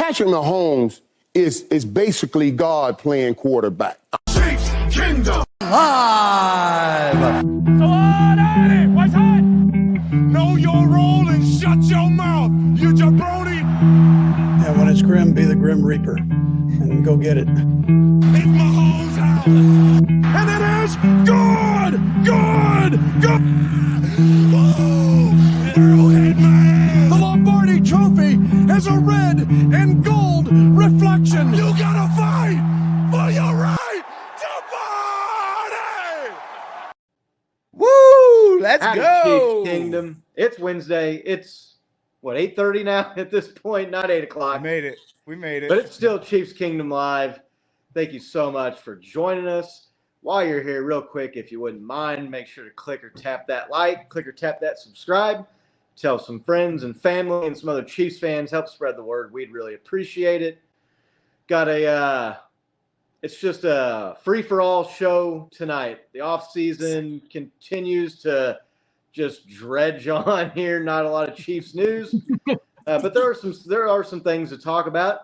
Patrick Mahomes is basically God playing quarterback. Chiefs Kingdom Live. So hard at it. What's hot? Know your role and shut your mouth, you jabroni. And when it's grim, be the Grim Reaper and go get it. It's Mahomes' house. And it is good. Woo! Arrowhead man. The Lombardi Trophy has a red and gold reflection. You gotta fight for your right to party. Woo! Let's Howdy, go. Chiefs Kingdom. It's Wednesday. It's, 8:30 now at this point, not 8 o'clock. We made it. But it's still Chiefs Kingdom Live. Thank you so much for joining us. While you're here, real quick, if you wouldn't mind, make sure to click or tap that like, click or tap that subscribe. Tell some friends and family and some other Chiefs fans. Help spread the word. We'd really appreciate it. It's just a free-for-all show tonight. The offseason continues to just dredge on here. Not a lot of Chiefs news. But there are some things to talk about.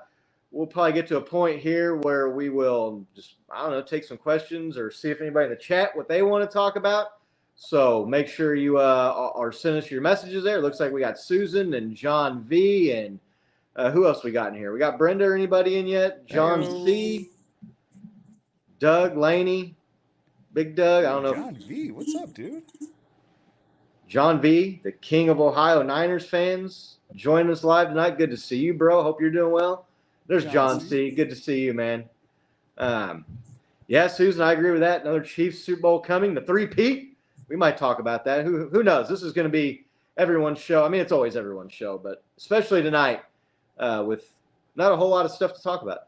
We'll probably get to a point here where we will just, take some questions or see if anybody in the chat what they want to talk about. So make sure you are sending us your messages there. It looks like we got Susan and John V. And who else we got in here? We got Brenda or anybody in yet? John C. Doug, Laney, Big Doug. I don't know. John V, what's up, dude? John V, the king of Ohio Niners fans, joining us live tonight. Good to see you, bro. Hope you're doing well. There's John C. Good to see you, man. Yeah, Susan, I agree with that. Another Chiefs Super Bowl coming. The three-peat. We might talk about that. Who knows? This is going to be everyone's show. I mean, it's always everyone's show, but especially tonight with not a whole lot of stuff to talk about.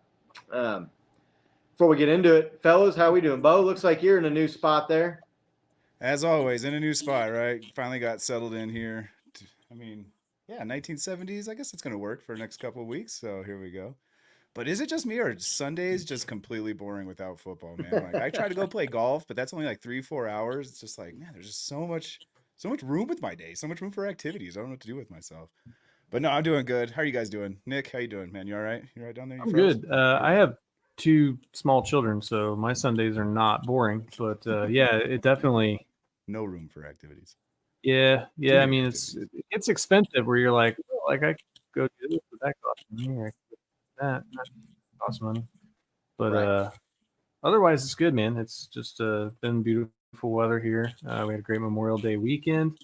Before we get into it, fellas, how we doing? Bo, looks like you're in a new spot there. As always, in a new spot, right? Finally got settled in here. 1970s. I guess it's going to work for the next couple of weeks, so here we go. But is it just me, or Sundays just completely boring without football, man? Like, I try to go play golf, but that's only like 3-4 hours. It's just like, man, there's just so much room with my day, so much room for activities. I don't know what to do with myself. But no, I'm doing good. How are you guys doing? Nick, how you doing, man? You all right? You all right down there? I'm good. I have 2 small children, so my Sundays are not boring. But yeah, it definitely no room for activities. Yeah. I mean, it's expensive where you're like, oh, like I could go do this, but that costs money. That costs money. But right. Otherwise, it's good, man. It's just been beautiful weather here. We had a great Memorial Day weekend.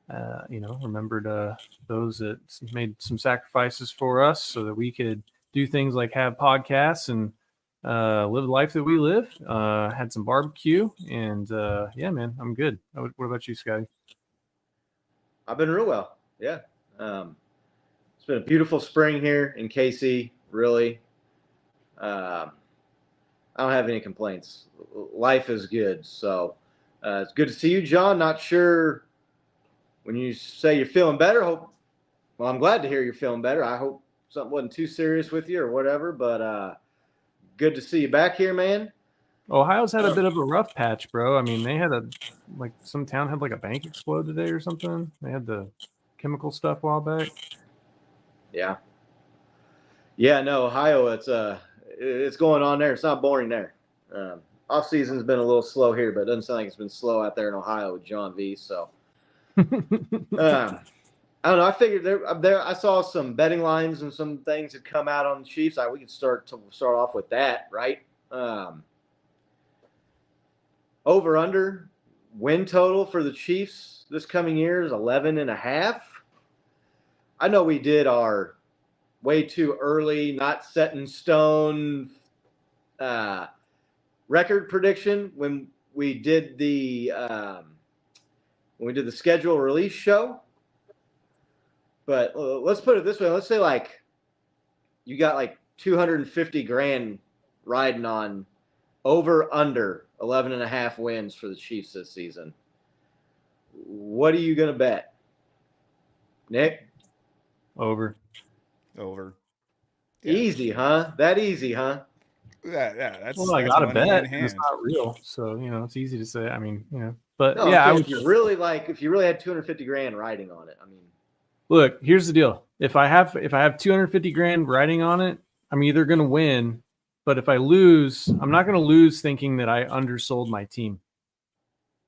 Remembered those that made some sacrifices for us so that we could do things like have podcasts and live the life that we live. Had some barbecue, and yeah, man, I'm good. What about you, Scotty? I've been real well. Yeah. It's been a beautiful spring here in KC, really. I don't have any complaints. Life is good. So it's good to see you, John. Not sure when you say you're feeling better. I'm glad to hear you're feeling better. I hope something wasn't too serious with you or whatever, but good to see you back here, man. Ohio's had a bit of a rough patch, bro. I mean, they had some town had like a bank explode today or something. They had the chemical stuff a while back. Yeah. Yeah, no, Ohio, it's going on there. It's not boring there. Off season's been a little slow here, but it doesn't sound like it's been slow out there in Ohio with John V. So I don't know. I figured there. I saw some betting lines and some things had come out on the Chiefs. We could start off with that, right? Over under win total for the Chiefs this coming year is 11.5. I know we did our way too early, not set in stone record prediction when we did the schedule release show. But let's put it this way. Let's say like you got like $250,000 riding on over under 11.5 wins for the Chiefs this season. What are you going to bet? Nick? Over. Yeah. Easy, huh? That easy, huh? Yeah. That's I got to bet. It's not real. So, it's easy to say. I mean, but no, yeah. If you really had $250,000 riding on it, I mean. Look, here's the deal. If I have 250 grand riding on it, I'm either going to win, but if I lose, I'm not going to lose thinking that I undersold my team.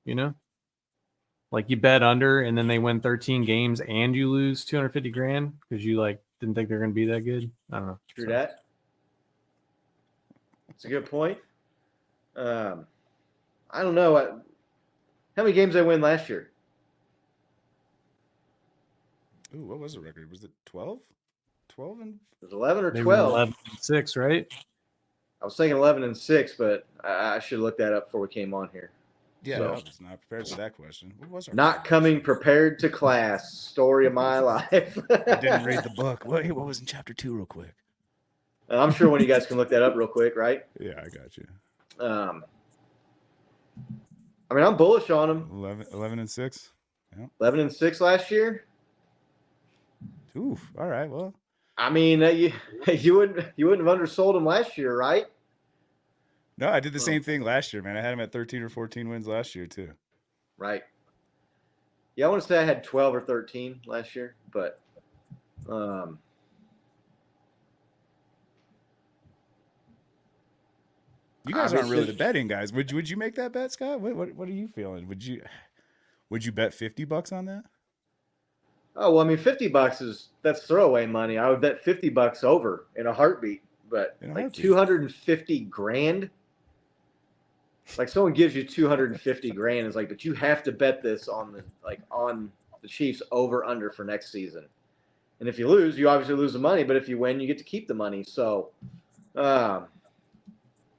You know? Like you bet under and then they win 13 games and you lose 250 grand because you like didn't think they're going to be that good. I don't know. True that. It's a good point. I don't know. How many games they win last year? Ooh, what was the record? Was it 12? 12 and It was 11 or They were 12. 11-6, right? I was thinking 11-6, but I should look that up before we came on here. yeah, So- I was not prepared for that question. What was our Not record? coming prepared to class. Story of my life. I didn't read the book. What was in chapter 2 real quick? I'm sure one of you guys can look that up real quick, right? Yeah, I got you. I mean, I'm bullish on them. 11-6. 11-6 last year. Oof. All right. Well, I mean, you wouldn't have undersold them last year, right? no, I did the same thing last year, man. I had him at 13 or 14 wins last year too. Right. Yeah, I want to say I had 12 or 13 last year, but You guys aren't really obviously- the betting guys. Would you make that bet, Scott? What are you feeling? Would you bet $50 on that? oh well, I mean, $50 that's throwaway money. I would bet $50 over in a heartbeat, but In a like heartbeat. 250 grand. Like someone gives you 250 grand, is like, but you have to bet this on the Chiefs over under for next season. And if you lose, you obviously lose the money, but if you win, you get to keep the money. So, Look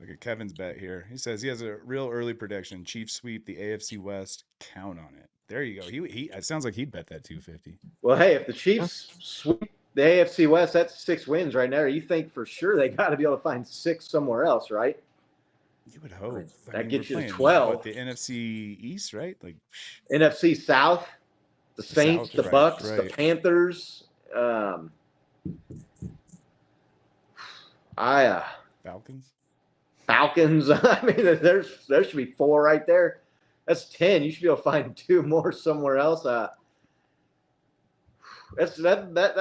at Kevin's bet here. He says he has a real early prediction. Chiefs sweep the AFC West. Count on it. There you go. He it sounds like he'd bet that 250. well, hey, if the Chiefs sweep the AFC West, that's 6 wins right there. You think for sure they got to be able to find 6 somewhere else, right? You would hope. That gets we're you to playing, 12. What, the NFC East, right? Like, NFC South, the Saints, South, the right, Bucks, right. the Panthers. Falcons. Falcons. I mean, there should be 4 right there. That's 10. You should be able to find 2 more somewhere else. That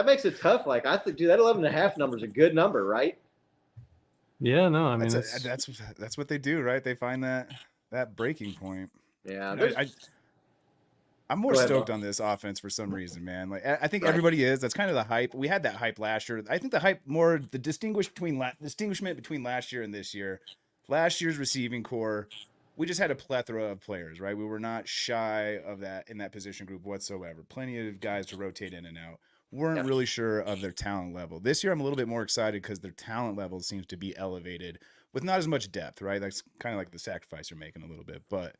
makes it tough. Like I think, dude, that 11.5 number is a good number, right? Yeah, no, I mean That's what they do, right? They find that breaking point. Yeah. I'm more Go ahead, stoked Mo. on this offense for some reason, man. Like I think Right. everybody is. That's kind of the hype. We had that hype last year. I think the hype more the distinguishment between last year and this year. Last year's receiving core, we just had a plethora of players, right? We were not shy of that in that position group whatsoever. Plenty of guys to rotate in and out. Weren't really sure of their talent level. This year, I'm a little bit more excited because their talent level seems to be elevated with not as much depth, right? That's kind of like the sacrifice you're making a little bit, but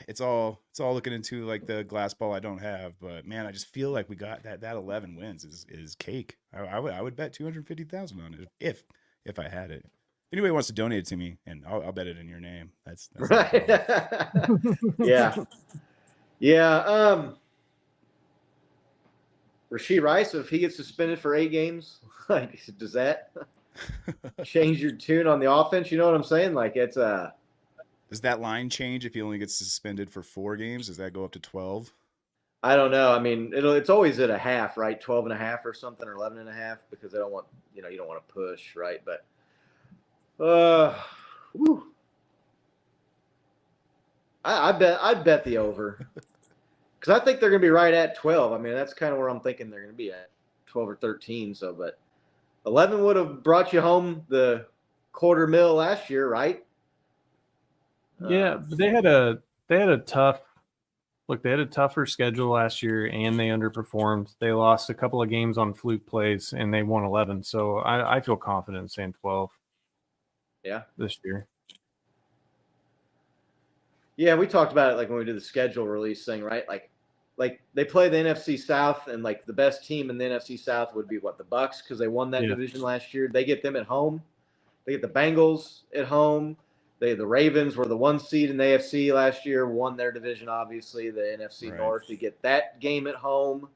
it's all looking into like the glass ball I don't have. But man, I just feel like we got that 11 wins is cake. I would bet 250,000 on it if I had it. If anybody wants to donate it to me, and I'll bet it in your name. That's Right. Yeah. Yeah. Rashee Rice, if he gets suspended for 8 games, like, does that change your tune on the offense? You know what I'm saying? Like, it's Does that line change if he only gets suspended for 4 games? Does that go up to 12? I don't know. I mean, it's always at a half, right? 12.5 or something, or 11.5, because they don't want, you don't want to push, right? But, whew. I'd bet the over, because I think they're going to be right at 12. I mean, that's kind of where I'm thinking they're going to be at, 12 or 13. So, but 11 would have brought you home the $250,000 last year, right? yeah, but they had a tougher schedule last year and they underperformed. They lost a couple of games on fluke plays and they won 11. So I feel confident in saying 12. Yeah. This year. Yeah, we talked about it like when we did the schedule release thing, right? Like they play the NFC South, and like the best team in the NFC South would be the Bucks, because they won that division last year. They get them at home. They get the Bengals at home. The Ravens were the 1 seed in the AFC last year, won their division, obviously, the NFC Right. North. You get that game at home.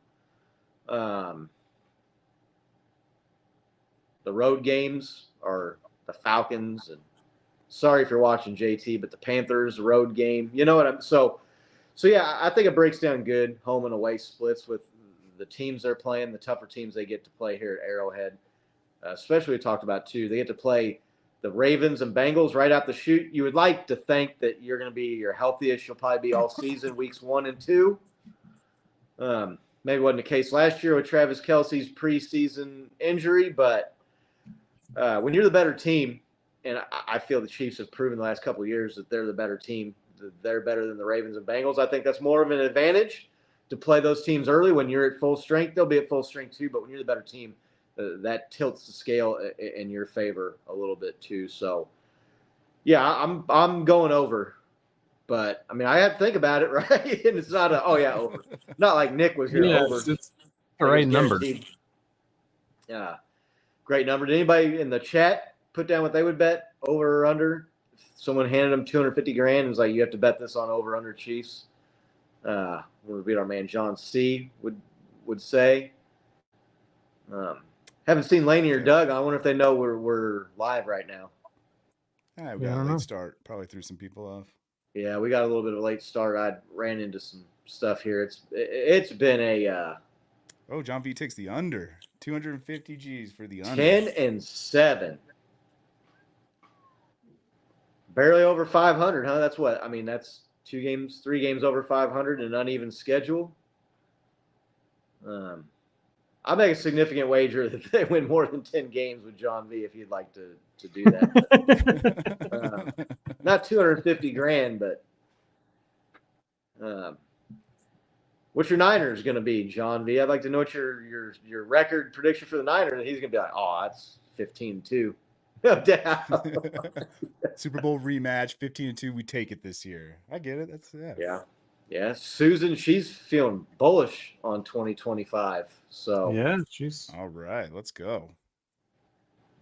The road games are the Falcons, and sorry if you're watching JT, but the Panthers road game. You know what I'm so yeah, I think it breaks down good, home and away splits with the teams they're playing, the tougher teams they get to play here at Arrowhead. Especially we talked about too. They get to play the Ravens and Bengals right out the chute. You would like to think that you're going to be your healthiest. You'll probably be all season, weeks 1 and 2. Maybe wasn't the case last year with Travis Kelce's preseason injury, but when you're the better team, and I feel the Chiefs have proven the last couple of years that they're the better team. They're better than the Ravens and Bengals. I think that's more of an advantage to play those teams early. When you're at full strength, they'll be at full strength too, but when you're the better team, that tilts the scale in your favor a little bit too. So, yeah, I'm going over. But, I mean, I have to think about it, right? And it's not over. Not like Nick was here over. It's the right number. Yeah. Great number. Did anybody in the chat put down what they would bet, over or under? If someone handed them $250,000 and was like, you have to bet this on over under Chiefs. What would be our man John C. would say. Haven't seen Laney or Doug. I wonder if they know we're live right now. We got a late start. Probably threw some people off. Yeah, we got a little bit of a late start. I ran into some stuff here. It's been a John V takes the under. 250 G's for the under. 10-7. Barely over 500, huh? That's what? I mean, that's 3 games over 500 and an uneven schedule. I'll make a significant wager that they win more than 10 games with John V if you'd like to do that. Not $250,000, but what's your Niners going to be, John V? I'd like to know what your record prediction for the Niners. And he's going to be like, that's 15-2. No doubt. Super Bowl rematch, 15-2. We take it this year. I get it. Yeah. Susan, she's feeling bullish on 2025. So yeah, she's all right. Let's go.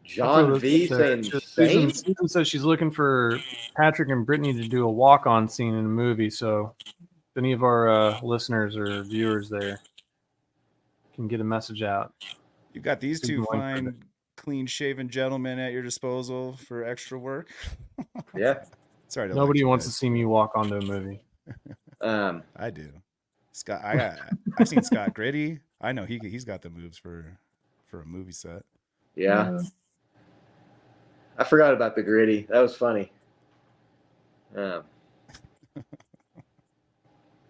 John V saying Susan says she's looking for Patrick and Brittany to do a walk-on scene in a movie. So if any of our listeners or viewers there can get a message out. You've got these two fine, clean-shaven gentlemen at your disposal for extra work. Yeah. Sorry. Nobody wants to see me walk onto a movie. I do. Scott, I've seen Scott Gritty. I know he's got the moves for a movie set. Yeah. I forgot about the Gritty. That was funny. That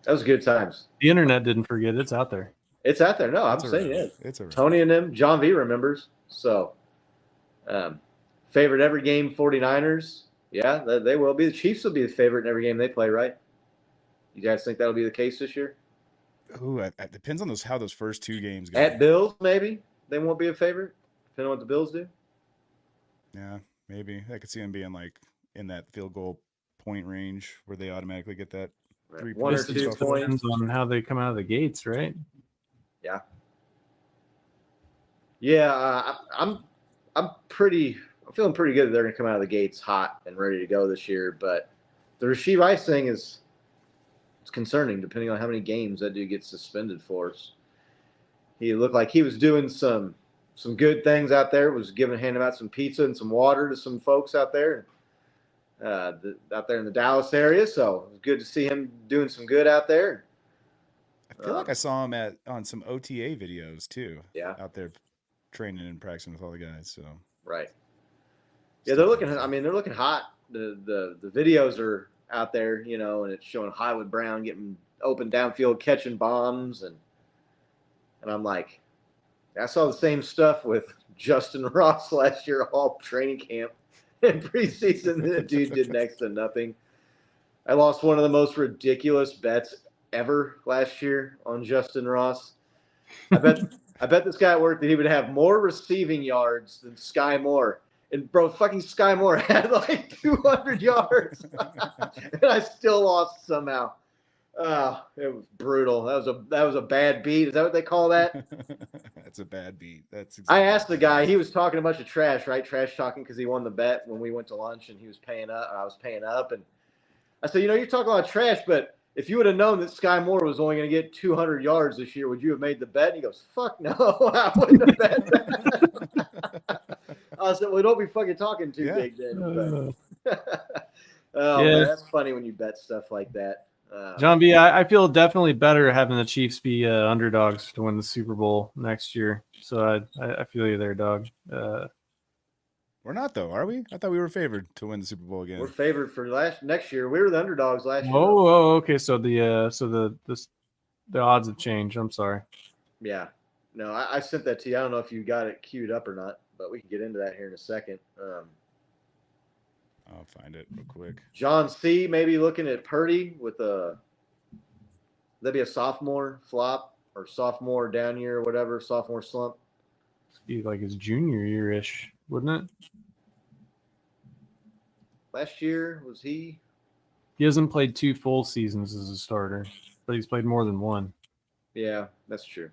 was good times. The internet didn't forget. It's out there. It's out there. No, I'm saying it. It's Tony and them. John V remembers. So, favorite every game 49ers. Yeah, they will be. The Chiefs will be the favorite in every game they play, right? You guys think that'll be the case this year? Ooh, it depends on how those first 2 games go. At Bills, maybe they won't be a favorite, depending on what the Bills do. Yeah, maybe. I could see them being like in that field goal point range where they automatically get that 3 1 or 2 points. Depends on how they come out of the gates, right? Yeah. Yeah, I'm feeling pretty good that they're going to come out of the gates hot and ready to go this year. But the Rashee Rice thing it's concerning, depending on how many games that dude gets suspended for. He looked like he was doing some good things out there. Was handing out some pizza and some water to some folks out there, out there in the Dallas area. So it was good to see him doing some good out there. I feel like I saw him on some OTA videos too. Yeah, out there training and practicing with all the guys. So right. Yeah, they're looking hot. The videos are out there, and it's showing Highwood Brown getting open downfield, catching bombs, and I'm like, I saw the same stuff with Justin Ross last year, all training camp and preseason. The dude did next to nothing. I lost one of the most ridiculous bets ever last year on Justin Ross. I bet this guy at work that he would have more receiving yards than Sky Moore. And bro, fucking Sky Moore had like 200 yards, and I still lost somehow. It was brutal. That was a bad beat. Is that what they call that? That's a bad beat. That's. Exactly I asked the guy. He was talking a bunch of trash, right? Trash talking because he won the bet when we went to lunch, and he was paying up, and I was paying up, and I said, you're talking a lot of trash, but if you would have known that Sky Moore was only going to get 200 yards this year, would you have made the bet? And he goes, fuck no, I wouldn't have bet that. I said, well, don't be fucking talking too big then. Man, that's funny when you bet stuff like that. John B, I feel definitely better having the Chiefs be underdogs to win the Super Bowl next year. So I feel you there, dog. We're not though, are we? I thought we were favored to win the Super Bowl again. We're favored for next year. We were the underdogs last year. Oh, okay. So the odds have changed. I'm sorry. Yeah. No, I sent that to you. I don't know if you got it queued up or not, but we can get into that here in a second. I'll find it real quick. John C. maybe looking at Purdy with that'd be a sophomore flop or sophomore down year or whatever, sophomore slump. Be like his junior year-ish, wouldn't it? Last year, was he? He hasn't played 2 full seasons as a starter, but he's played more than one. Yeah, that's true.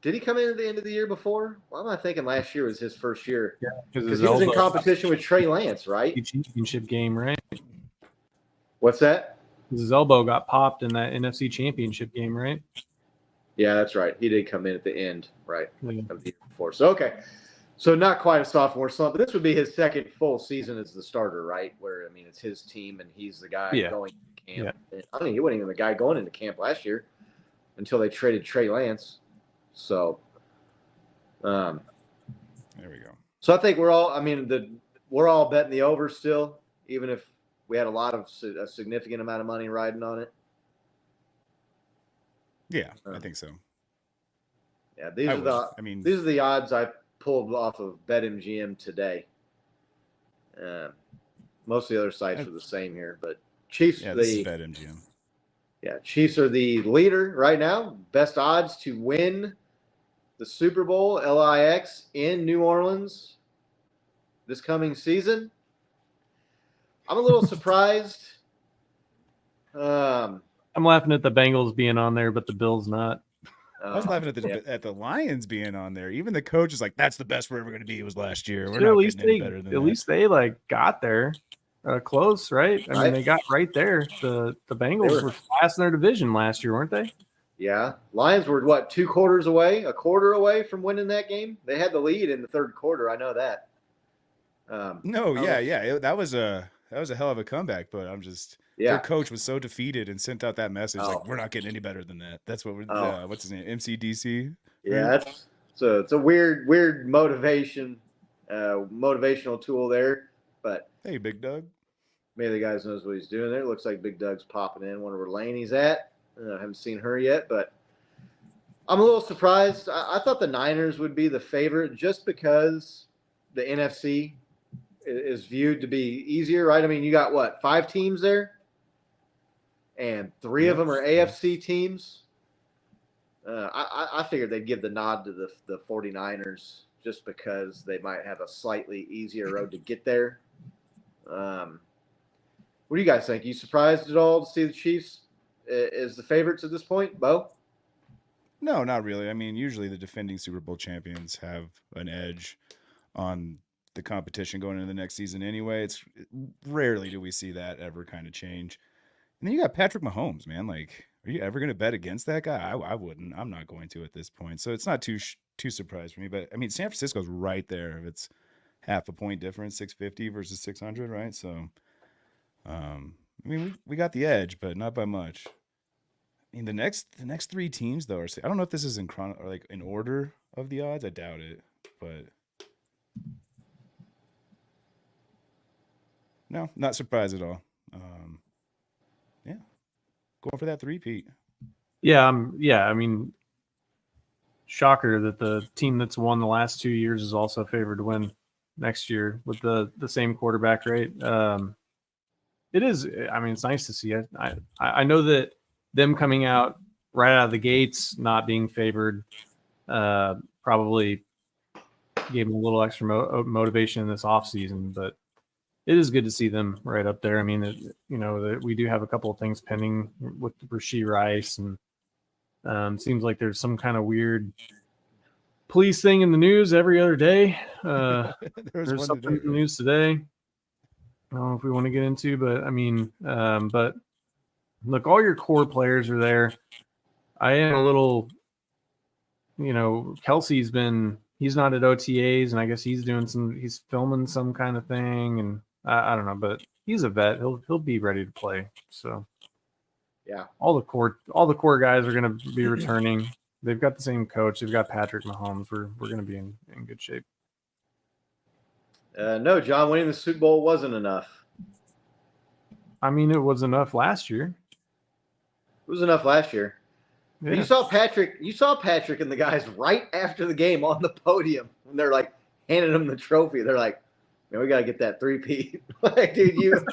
Did he come in at the end of the year before? Why am I thinking last year was his first year? Yeah, because he was in competition with Trey Lance, right? Championship game, right? What's that? His elbow got popped in that NFC Championship game, right? Yeah, that's right. He did come in at the end, right, Yeah. of the year before. So, okay. So not quite a sophomore slump, but this would be his second full season as the starter, right? Where, I mean, it's his team and he's the guy going to camp. Yeah. I mean, he wasn't even the guy going into camp last year until they traded Trey Lance. So, there we go. So I think we're all betting the over still, even if we had a significant amount of money riding on it. Yeah, I think so. Yeah, these are the odds I pulled off of BetMGM today. Most of the other sites are the same here, but Chiefs. Yeah, this is BetMGM. Yeah, Chiefs are the leader right now. Best odds to win the Super Bowl LIX in New Orleans this coming season. I'm a little surprised. I'm laughing at the Bengals being on there, but the Bills not. I was laughing at the Lions being on there. Even the coach is like, "That's the best we're ever going to be." It was last year. We're not getting any better than that. At least they got there close, right? I mean, they got right there. The Bengals were last in their division last year, weren't they? Yeah, Lions were what, a quarter away from winning that game. They had the lead in the third quarter. I know that. That was a hell of a comeback. But I'm just. Yeah. Their coach was so defeated and sent out that message like, we're not getting any better than that. That's what what's his name? MCDC? Yeah, it's a weird motivational tool there. But hey, Big Doug. Maybe the guy knows what he's doing there. It looks like Big Doug's popping in. Wonder where Laney's at. I haven't seen her yet, but I'm a little surprised. I thought the Niners would be the favorite just because the NFC is viewed to be easier, right? I mean, you got what, 5 teams there? And 3 of them are AFC teams. I figured they'd give the nod to the 49ers just because they might have a slightly easier road to get there. What do you guys think? You surprised at all to see the Chiefs as the favorites at this point, Bo? No, not really. I mean, usually the defending Super Bowl champions have an edge on the competition going into the next season anyway. It's rarely do we see that ever kind of change. And then you got Patrick Mahomes, man. Like, are you ever going to bet against that guy? I wouldn't. I'm not going to at this point. So it's not too surprised for me. But, I mean, San Francisco's right there. It's half a point difference, 650 versus 600, right? So, I mean, we got the edge, but not by much. I mean, the next 3 teams, though, I don't know if this is in order of the odds. I doubt it. But, no, not surprised at all. Going for that 3-peat. Yeah, I mean, shocker that the team that's won the last 2 years is also favored to win next year with the same quarterback, right? It is. I mean, it's nice to see it. I know that them coming out right out of the gates, not being favored, probably gave them a little extra motivation in this offseason, but it is good to see them right up there. I mean, we do have a couple of things pending with Rashee Rice, and seems like there's some kind of weird police thing in the news every other day. There's something in the news today. I don't know if we want to get into, but I mean, but look, all your core players are there. I am a little, Kelsey's he's not at OTAs, and I guess he's filming some kind of thing, and I don't know, but he's a vet. He'll be ready to play. So Yeah. all the core guys are going to be returning. They've got the same coach. They've got Patrick Mahomes. We're going to be in good shape. No, John, winning the Super Bowl wasn't enough. I mean, it was enough last year. It was enough last year. Yeah. You saw Patrick and the guys right after the game on the podium when they're like handing him the trophy. They're like, man, we got to get that 3-peat. Like, dude,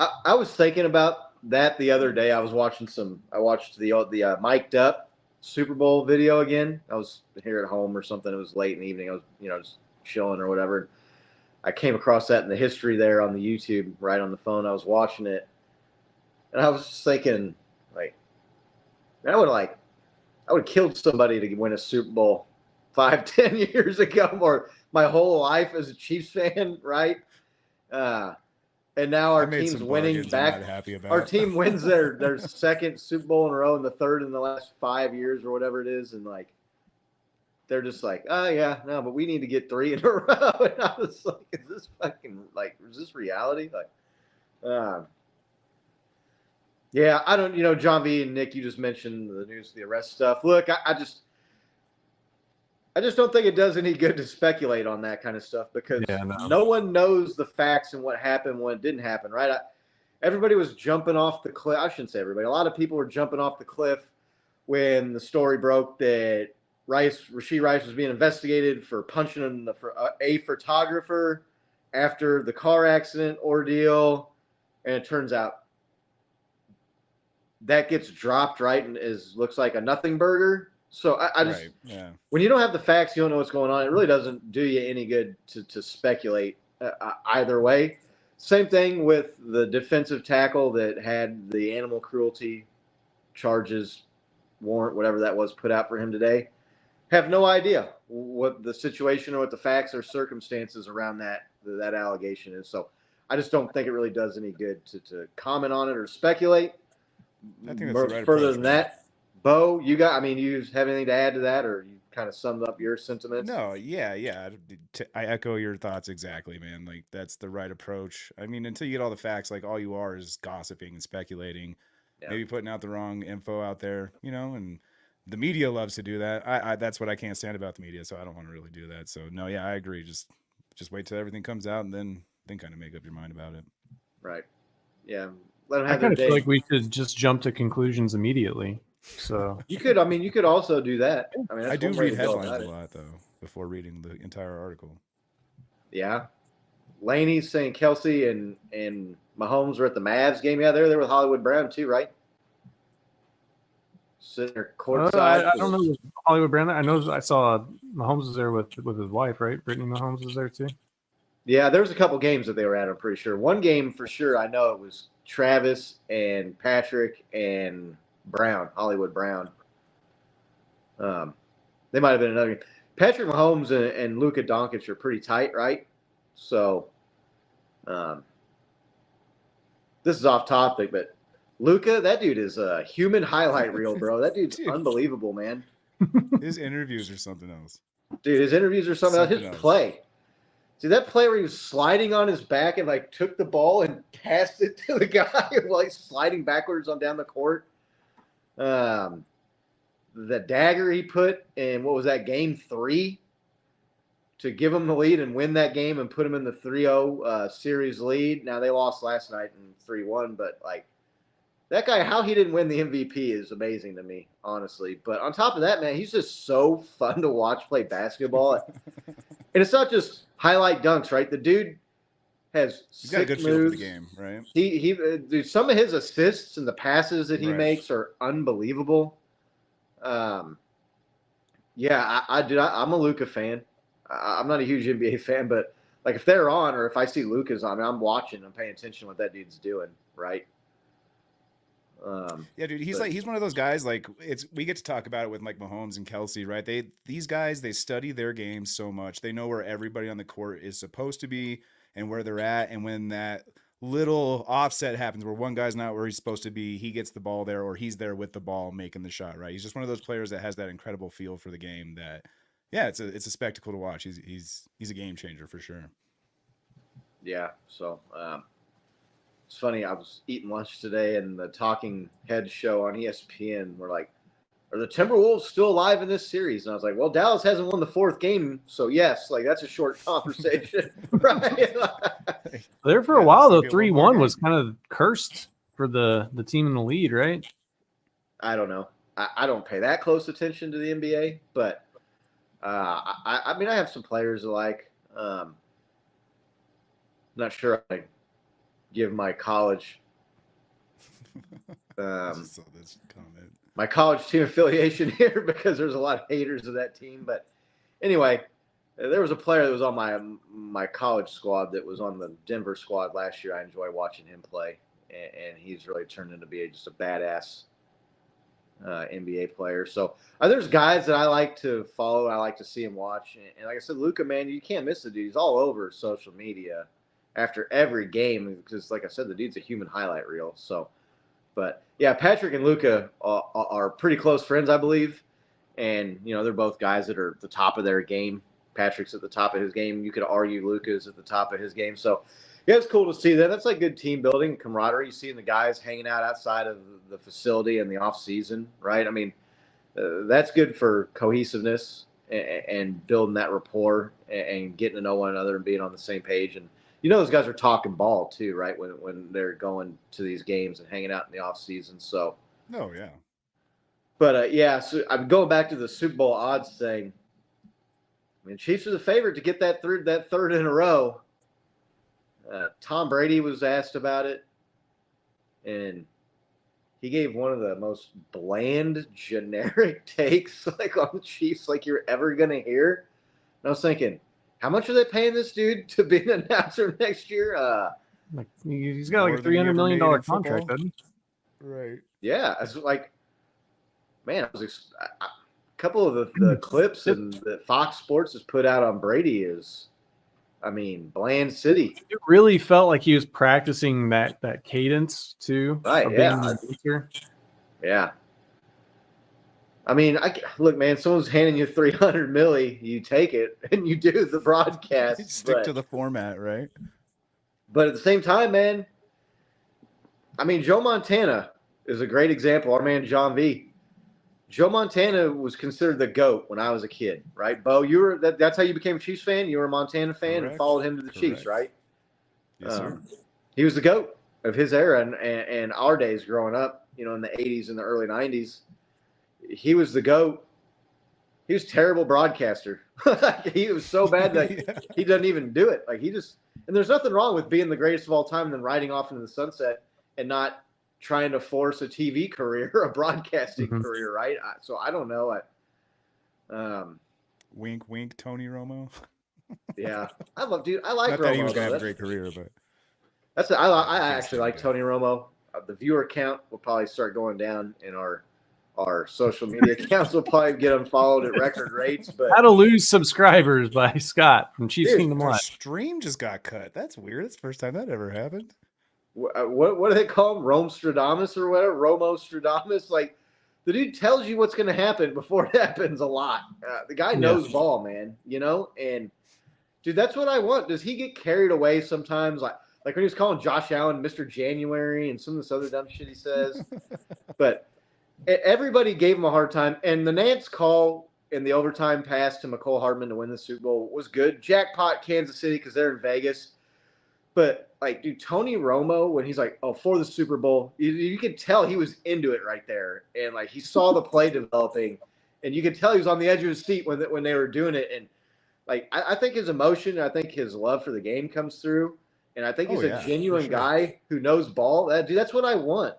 I was thinking about that the other day. I watched the mic'd up Super Bowl video again. I was here at home or something. It was late in the evening. I was, just chilling or whatever. I came across that in the history there on the YouTube, right on the phone. I was watching it. And I was just thinking, like, I would have killed somebody to win a Super Bowl 5-10 years ago, or my whole life as a Chiefs fan, right? And now our team's winning back. Our team wins their second Super Bowl in a row and the third in the last 5 years or whatever it is, and like they're just like, oh yeah, no, but we need to get 3 in a row. And I was like, is this reality? Like, yeah, I don't, John V and Nick, you just mentioned the news of the arrest stuff. Look, I just don't think it does any good to speculate on that kind of stuff because no one knows the facts and what happened when it didn't happen, right? Everybody was jumping off the cliff. I shouldn't say everybody. A lot of people were jumping off the cliff when the story broke that Rashee Rice was being investigated for punching a photographer after the car accident ordeal, and it turns out that gets dropped, right, and looks like a nothing burger. So I just, when you don't have the facts, you don't know what's going on. It really doesn't do you any good to speculate either way. Same thing with the defensive tackle that had the animal cruelty charges warrant, whatever that was, put out for him today. Have no idea what the situation or what the facts or circumstances around that allegation is. So I just don't think it really does any good to comment on it or speculate. I think that's the right further approach, than man. that, Bo, you have anything to add to that, or you kind of summed up your sentiments? No, yeah. I echo your thoughts exactly, man. Like, that's the right approach. I mean, until you get all the facts, like, all you are is gossiping and speculating, maybe putting out the wrong info out there, and the media loves to do that. That's what I can't stand about the media, so I don't want to really do that. So, no, yeah, I agree. Just wait till everything comes out and then kind of make up your mind about it. Right. Yeah. Let them I have kind their of day. feel like we should just jump to conclusions immediately. So you could also do that. I mean, I do read headlines a lot though before reading the entire article. Yeah. Laney's saying Kelsey and Mahomes were at the Mavs game. Yeah, they're there with Hollywood Brown too, right? Sitting there courtside. I don't know Hollywood Brown. I know I saw Mahomes was there with his wife, right? Brittany Mahomes was there too. Yeah, there was a couple games that they were at, I'm pretty sure. One game for sure, I know it was Travis and Patrick and Brown, Hollywood Brown. They might have been another game. Patrick Mahomes and Luka Doncic are pretty tight, right? So this is off topic, but Luka, that dude is a human highlight reel, bro. That dude's unbelievable, man. His interviews are something else. Dude, his interviews are something else. His play. See, that play where he was sliding on his back and, like, took the ball and passed it to the guy while he's sliding backwards on down the court. The dagger he put in, what was that, game 3? To give him the lead and win that game and put him in the 3-0 series lead. Now, they lost last night in 3-1, but, like, that guy, how he didn't win the MVP is amazing to me, honestly. But on top of that, man, he's just so fun to watch play basketball. And it's not just highlight dunks, right? The dude has He's got a good feel for the game, right? Dude, some of his assists and the passes that he makes are unbelievable. Yeah, I'm a Luka fan. I'm not a huge NBA fan, but like if they're on or if I see Luka's on, I'm watching. I'm paying attention to what that dude's doing, right? Yeah, dude, he's one of those guys. Like we get to talk about it with Mike Mahomes and Kelsey, right? These guys, they study their game so much. They know where everybody on the court is supposed to be and where they're at. And when that little offset happens where one guy's not where he's supposed to be, he gets the ball there or he's there with the ball making the shot, right? He's just one of those players that has that incredible feel for the game that, yeah, it's a spectacle to watch. He's a game changer for sure. Yeah. So it's funny. I was eating lunch today, and the Talking Head show on ESPN were like, "Are the Timberwolves still alive in this series?" And I was like, "Well, Dallas hasn't won the fourth game, so yes, like that's a short conversation, right?" There for a Yeah, while still though, get one more 3-1 was game. kind of cursed for the team in the lead, right? I don't know. I don't pay that close attention to the NBA, but I mean, I have some players I like. Not sure I give my college Just saw this comment. my college team affiliation here because there's a lot of haters of that team. But anyway, there was a player that was on my college squad that was on the Denver squad last year. I enjoy watching him play, and he's really turned into be just a badass NBA player. So there's guys that I like to follow. I like to see him watch. And like I said, Luka, man, you can't miss the dude. He's all over social media after every game because, like I said, the dude's a human highlight reel. So, but yeah, Patrick and Luka are pretty close friends, I believe. And, you know, they're both guys that are at the top of their game. Patrick's at the top of his game. You could argue Luka's at the top of his game. So, yeah, it's cool to see that. That's like good team building and camaraderie. You seeing the guys hanging out outside of the facility in the off season, right? I mean, that's good for cohesiveness and building that rapport and getting to know one another and being on the same page. And you know, those guys are talking ball too, right? When they're going to these games and hanging out in the off season. So, Oh yeah. but yeah, so I'm going back to the Super Bowl odds thing. I mean, Chiefs are the favorite to get that third in a row. Tom Brady was asked about it, and he gave one of the most bland, generic takes like on the Chiefs like you're ever gonna hear. And I was thinking, how much are they paying this dude to be an announcer next year? Like he's got like More a than he ever $300 million made in contract, football. doesn't he? Right. Yeah, it's like, man, a couple of the clips and that Fox Sports has put out on Brady is, I mean, bland city. It really felt like he was practicing that cadence too. Right, of being yeah. an announcer. Yeah. I mean, look, man, someone's handing you 300 milli, you take it and you do the broadcast. Stick to the format, right? But at the same time, man, I mean, Joe Montana is a great example. Our man, John V. Joe Montana was considered the GOAT when I was a kid, right? Bo, that's how you became a Chiefs fan? You were a Montana fan Correct. and followed him to the Chiefs, right? Yes, sir. He was the GOAT of his era and our days growing up, you know, in the 80s and the early 90s. He was the GOAT. He was a terrible broadcaster. He was so bad that Yeah. he doesn't even do it. Like and there's nothing wrong with being the greatest of all time and then riding off into the sunset and not trying to force a TV career, a broadcasting career, right? So I don't know. Wink, wink, Tony Romo. Yeah, I like Not Romo. that he was gonna have though. a great career, but I can't actually stand like the guy. Tony Romo. The viewer count will probably start going down, and our social media accounts will probably get unfollowed at record rates. But How to Lose Subscribers by Scott from Chiefs Dude, Kingdom our Live. stream just got cut. That's weird. That's the first time that ever happened. what do they call him? Rome Stradamus or whatever? Romo Stradamus? Like, the dude tells you what's going to happen before it happens a lot. The guy knows ball, man, you know? And, dude, that's what I want. Does he get carried away sometimes? Like when he was calling Josh Allen Mr. January and some of this other dumb shit he says. But everybody gave him a hard time. And the Nance call in the overtime pass to McCole Hardman to win the Super Bowl was good. Jackpot Kansas City because they're in Vegas. But, like, dude, Tony Romo, when he's like, oh, for the Super Bowl, you could tell he was into it right there. And, like, he saw the play developing. And you could tell he was on the edge of his seat when they were doing it. And, like, I think his emotion, I think his love for the game comes through. And I think he's a genuine guy who knows ball. Dude, that's what I want.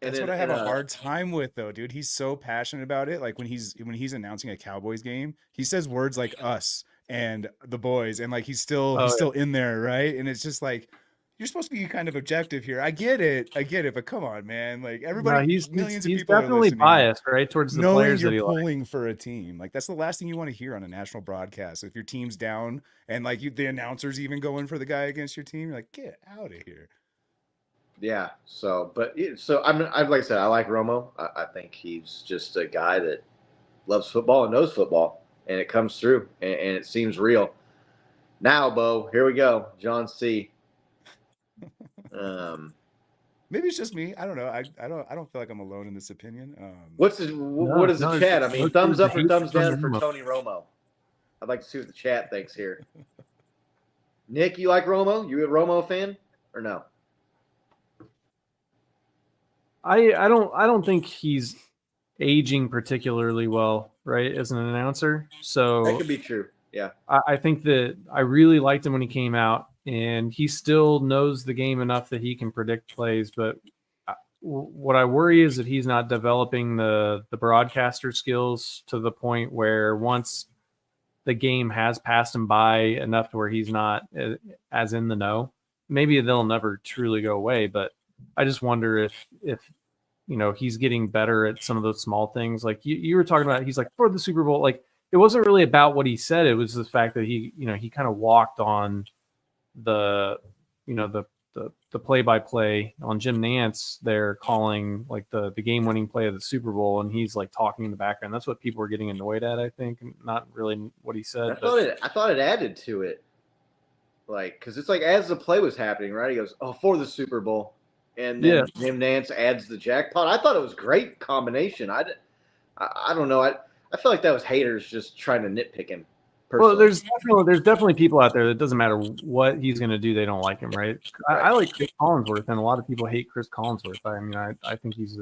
That's what I have a hard time with, though, dude. He's so passionate about it. Like when he's announcing a Cowboys game, he says words like "us" and "the boys," and like he's still in there, right? And it's just like you're supposed to be kind of objective here. I get it, but come on, man. Like everybody, millions of people definitely are listening, biased, right, towards the knowing players you're that he likes. pulling for a team. Like that's the last thing you want to hear on a national broadcast. If your team's down and like the announcer's even going for the guy against your team, you're like, get out of here. Yeah. So like I said, I like Romo. I think he's just a guy that loves football and knows football, and it comes through, and it seems real. Now, Bo, here we go. John C. Maybe it's just me. I don't know. I don't feel like I'm alone in this opinion. What is the chat? I mean, thumbs up or thumbs down for Tony Romo? I'd like to see what the chat thinks here. Nick, you like Romo? You a Romo fan or no? I don't think he's aging particularly well, right, as an announcer. So That could be true. Yeah. I think that I really liked him when he came out, and he still knows the game enough that he can predict plays. But what I worry is that he's not developing the broadcaster skills to the point where once the game has passed him by enough to where he's not as in the know, maybe they'll never truly go away. But I just wonder if he's getting better at some of those small things. Like you were talking about, he's like, for the Super Bowl, like it wasn't really about what he said. It was the fact that he kind of walked on the play-by-play on Jim Nantz there, calling like the game-winning play of the Super Bowl, and he's like talking in the background. That's what people were getting annoyed at, I think, not really what he said. I thought it added to it, like, because it's like as the play was happening, right? He goes, "Oh, for the Super Bowl," and then Jim Nantz adds the jackpot. I thought it was a great combination. I don't know. I feel like that was haters just trying to nitpick him. Personally. Well, there's definitely people out there that doesn't matter what he's going to do, they don't like him, right? I like Chris Collinsworth, and a lot of people hate Chris Collinsworth. I mean, I think he's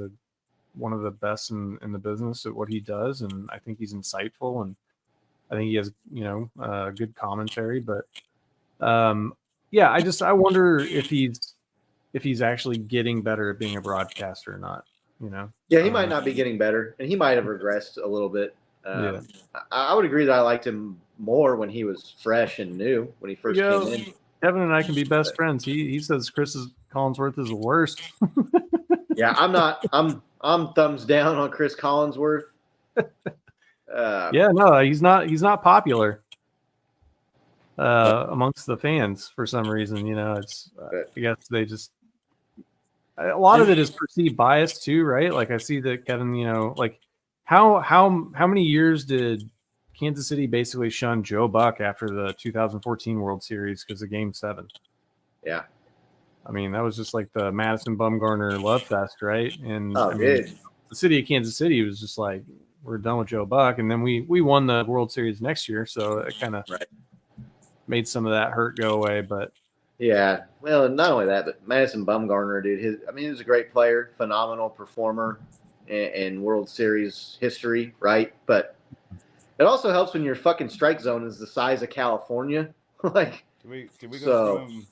one of the best in the business at what he does, and I think he's insightful, and I think he has good commentary. But I wonder if he's actually getting better at being a broadcaster or not. Yeah, he might not be getting better, and he might have regressed a little bit. I would agree that I liked him more when he was fresh and new, when he first came in. Kevin and I can be best friends. He says Chris Collinsworth is the worst. Yeah, I'm not. I'm thumbs down on Chris Collinsworth. He's not popular amongst the fans for some reason. It's I guess they just a lot of it is perceived bias too, right? Like I see that Kevin, like how many years did Kansas City basically shun Joe Buck after the 2014 World Series because of Game 7? Yeah. I mean, that was just like the Madison Bumgarner love fest, right? And the city of Kansas City was just like, we're done with Joe Buck. And then we won the World Series next year, so it kind of made some of that hurt go away. But yeah, well, not only that, but Madison Bumgarner, dude, he was a great player, phenomenal performer in World Series history, right? But it also helps when your fucking strike zone is the size of California. Like, did we go from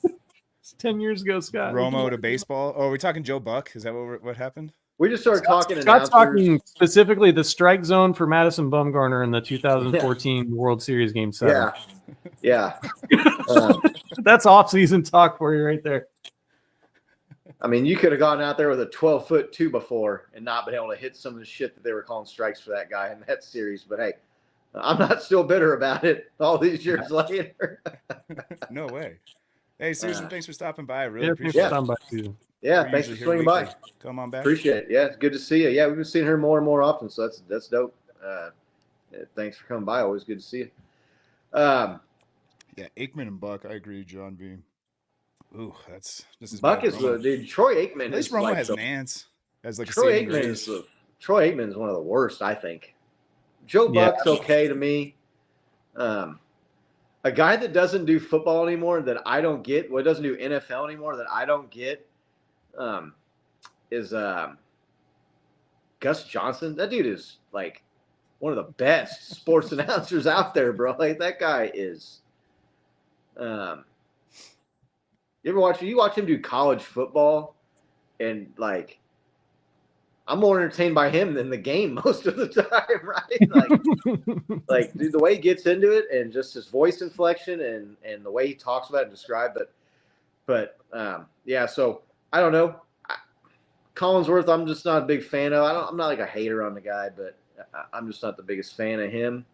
10 years ago, Scott? Romo to baseball? Oh, are we talking Joe Buck? Is that what happened? We just started talking. Scott's talking specifically the strike zone for Madison Bumgarner in the 2014 World Series Game 7. Yeah. That's off-season talk for you right there. I mean, you could have gone out there with a 12-foot 2x4 and not been able to hit some of the shit that they were calling strikes for that guy in that series. But hey, I'm not still bitter about it all these years later. No way. Hey, seriously, thanks for stopping by. I really appreciate it. Yeah, thanks for swinging by. Come on back. Appreciate it. Yeah, it's good to see you. Yeah, we've been seeing her more and more often, so that's dope. Thanks for coming by. Always good to see you. Yeah, Aikman and Buck. I agree, John B. Ooh, this is Buck is dude. Troy Aikman. At least Romo has Nance as like Troy Aikman Troy Aikman is one of the worst, I think. Joe Buck's okay to me. A guy that doesn't do football anymore that I don't get, doesn't do NFL anymore that I don't get, is Gus Johnson. That dude is like one of the best sports announcers out there, bro. Like that guy is. You watch him do college football, and like I'm more entertained by him than the game most of the time, right? Like dude, the way he gets into it and just his voice inflection and the way he talks about it and describe it. But yeah, so I don't know. Collinsworth, I'm just not a big fan of. I'm not like a hater on the guy, but I'm just not the biggest fan of him.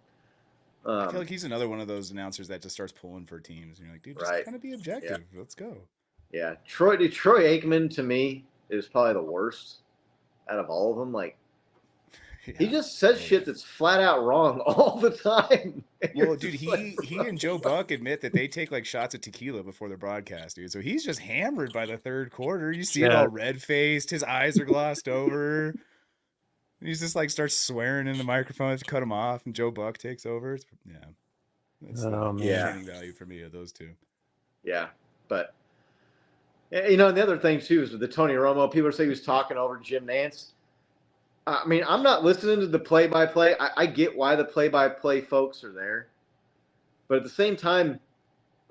I feel like he's another one of those announcers that just starts pulling for teams. And you're like, dude, just kind of be objective. Yeah. Let's go. Yeah. Troy Aikman, to me, is probably the worst out of all of them. Like, He just says shit that's flat out wrong all the time. Well, dude, he and Joe Buck admit that they take like shots of tequila before the broadcast, dude. So he's just hammered by the third quarter. You see it all red faced. His eyes are glossed over. He's just like starts swearing in the microphone to cut him off, and Joe Buck takes over. That's the entertaining value for me of those two. Yeah, but and the other thing too is with the Tony Romo. People say he was talking over Jim Nantz. I mean, I'm not listening to the play-by-play. I get why the play-by-play folks are there. But at the same time,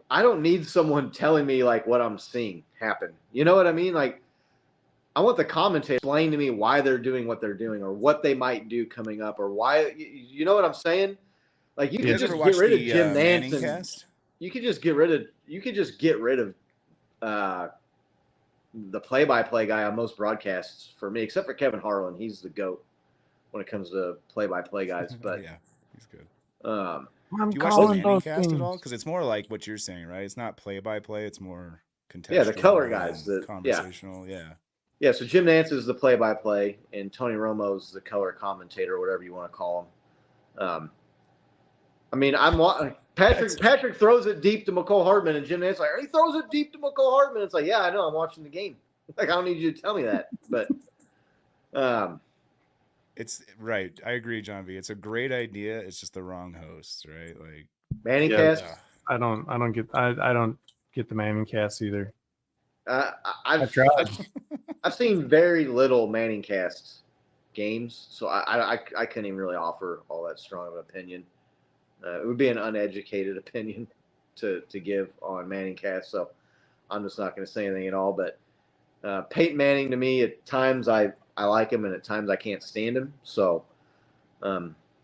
I don't need someone telling me, like, what I'm seeing happen. You know what I mean? Like, I want the commentator to explain to me why they're doing what they're doing or what they might do coming up or why – you know what I'm saying? Like, you can just get rid of Jim Nantz. And you could just get rid of the play-by-play guy on most broadcasts for me, except for Kevin Harlan. He's the GOAT when it comes to play-by-play guys. But yeah, he's good. I'm do you watch the Manning cast at all? Because it's more like what you're saying, right? It's not play-by-play. It's more contextual. Yeah, the color guys. Conversational, yeah. Yeah, so Jim Nantz is the play-by-play, and Tony Romo's the color commentator, or whatever you want to call him. I mean, Patrick throws it deep to McCole Hardman, and Jim Nantz like, he throws it deep to McCole Hardman. It's like, yeah, I know, I'm watching the game. Like, I don't need you to tell me that. But it's right. I agree, John V. It's a great idea. It's just the wrong host, right? Like Manning cast. I don't get the Manning cast either. I've seen very little Manning cast games, so I couldn't even really offer all that strong of an opinion. It would be an uneducated opinion to give on Manning cast, so I'm just not going to say anything at all. But Peyton Manning, to me, at times I like him, and at times I can't stand him. So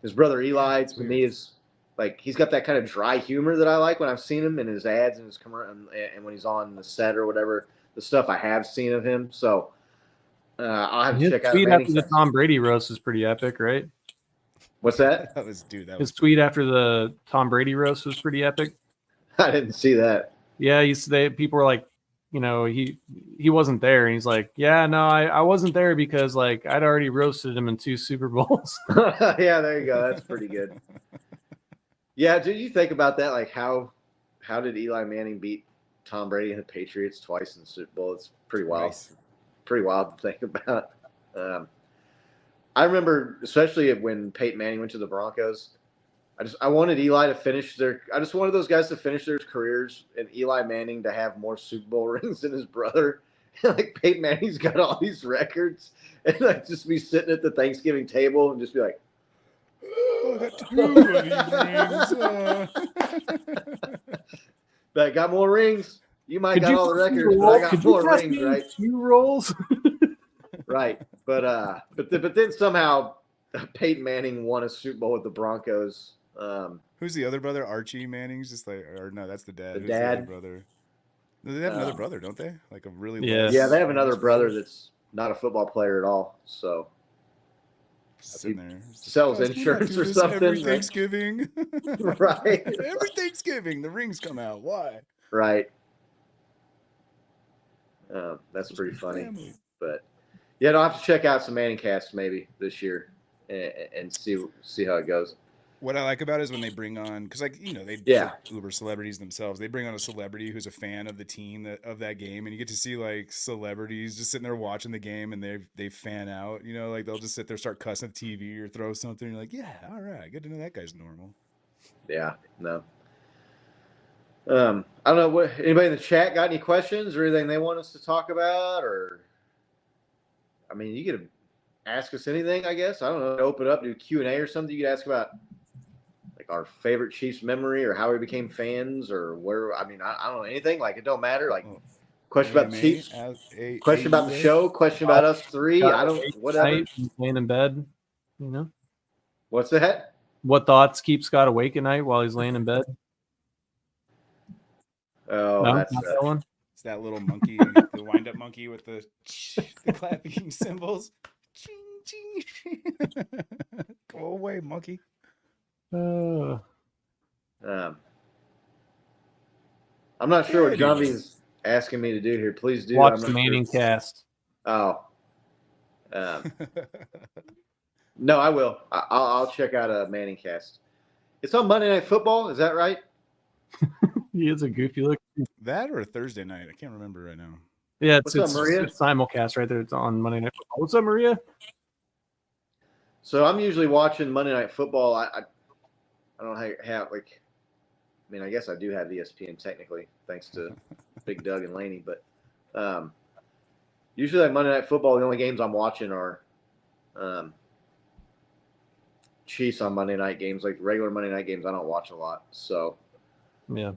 his brother Eli, to me, is like he's got that kind of dry humor that I like when I've seen him in his ads and his and when he's on the set or whatever. The stuff I have seen of him, so I'll have to check out. His tweet after the Tom Brady roast is pretty epic, right? What's that? His tweet after the Tom Brady roast was pretty epic. I didn't see that. Yeah, people were like, he wasn't there, and he's like, yeah, no, I wasn't there because like I'd already roasted him in 2 Super Bowls. Yeah, there you go. That's pretty good. Yeah, did you think about that? Like, how did Eli Manning beat Tom Brady and the Patriots twice in the Super Bowl? It's pretty wild. Nice. Pretty wild to think about. I remember, especially when Peyton Manning went to the Broncos, I wanted Eli to finish I just wanted those guys to finish their careers and Eli Manning to have more Super Bowl rings than his brother. Like Peyton Manning's got all these records, and like just be sitting at the Thanksgiving table and just be like, I got 2 of these rings. But I got more rings. You might got all the records, but I got more rings, right? 2 rolls. Right. But then somehow Peyton Manning won a Super Bowl with the Broncos. Who's the other brother? Archie Manning's just like, or no, that's the dad. The Who's dad. The other brother. They have another brother, don't they? Like a really yeah. They have another brother that's not a football player at all. So sitting there, sells insurance or something. Every Thanksgiving, right? Every Thanksgiving, the rings come out. Why? Right. That's pretty funny. Family. But yeah, I'll have to check out some Manning casts maybe this year and see how it goes. What I like about it is when they bring on, because like they Uber celebrities themselves. They bring on a celebrity who's a fan of the team of that game, and you get to see like celebrities just sitting there watching the game, and they fan out. Like they'll just sit there, start cussing at the TV or throw something. And you're like, yeah, all right, good to know that guy's normal. Yeah, no. I don't know what anybody in the chat got any questions or anything they want us to talk about, or I mean, you could ask us anything, I guess. I don't know, open up, do Q&A or something. You could ask about like our favorite Chiefs memory or how we became fans or where. I mean, I don't know anything. Like it don't matter. Like question about the Chiefs, question about the show, question about us three. I don't whatever. Laying in bed, What's that? What thoughts keep Scott awake at night while he's laying in bed? Oh, no, that's that one. It's that little monkey, the wind-up monkey with the clapping cymbals. Ching, ching. Go away, monkey. I'm not sure what John V's asking me to do here. Please do. Watch the Manning cast. Oh. No, I will. I'll check out a Manning cast. It's on Monday Night Football. Is that right? He is a goofy look. That or Thursday night? I can't remember right now. Yeah, What's up, Maria? it's simulcast right there. It's on Monday Night Football. What's up, Maria? So I'm usually watching Monday Night Football. I don't have like. I mean, I guess I do have ESPN technically, thanks to Big Doug and Laney. But usually, like Monday Night Football, the only games I'm watching are Chiefs on Monday night games. Like regular Monday night games, I don't watch a lot. So Yeah.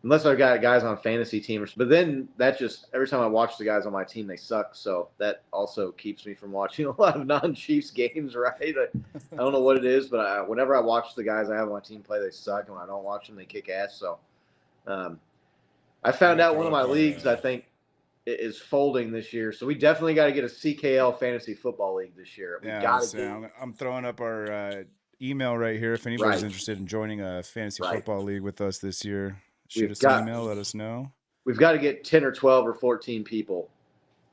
Unless I've got guys on fantasy teams, but then that just every time I watch the guys on my team, they suck. So that also keeps me from watching a lot of non-Chiefs games, right? I don't know what it is, but whenever I watch the guys I have on my team play, they suck, and when I don't watch them, they kick ass. So I found out one of my leagues, I think, is folding this year. So we definitely got to get a CKL fantasy football league this year. We got to. I'm throwing up our email right here. If anybody's interested in joining a fantasy football league with us this year. Shoot us an email, let us know. We've got to get 10 or 12 or 14 people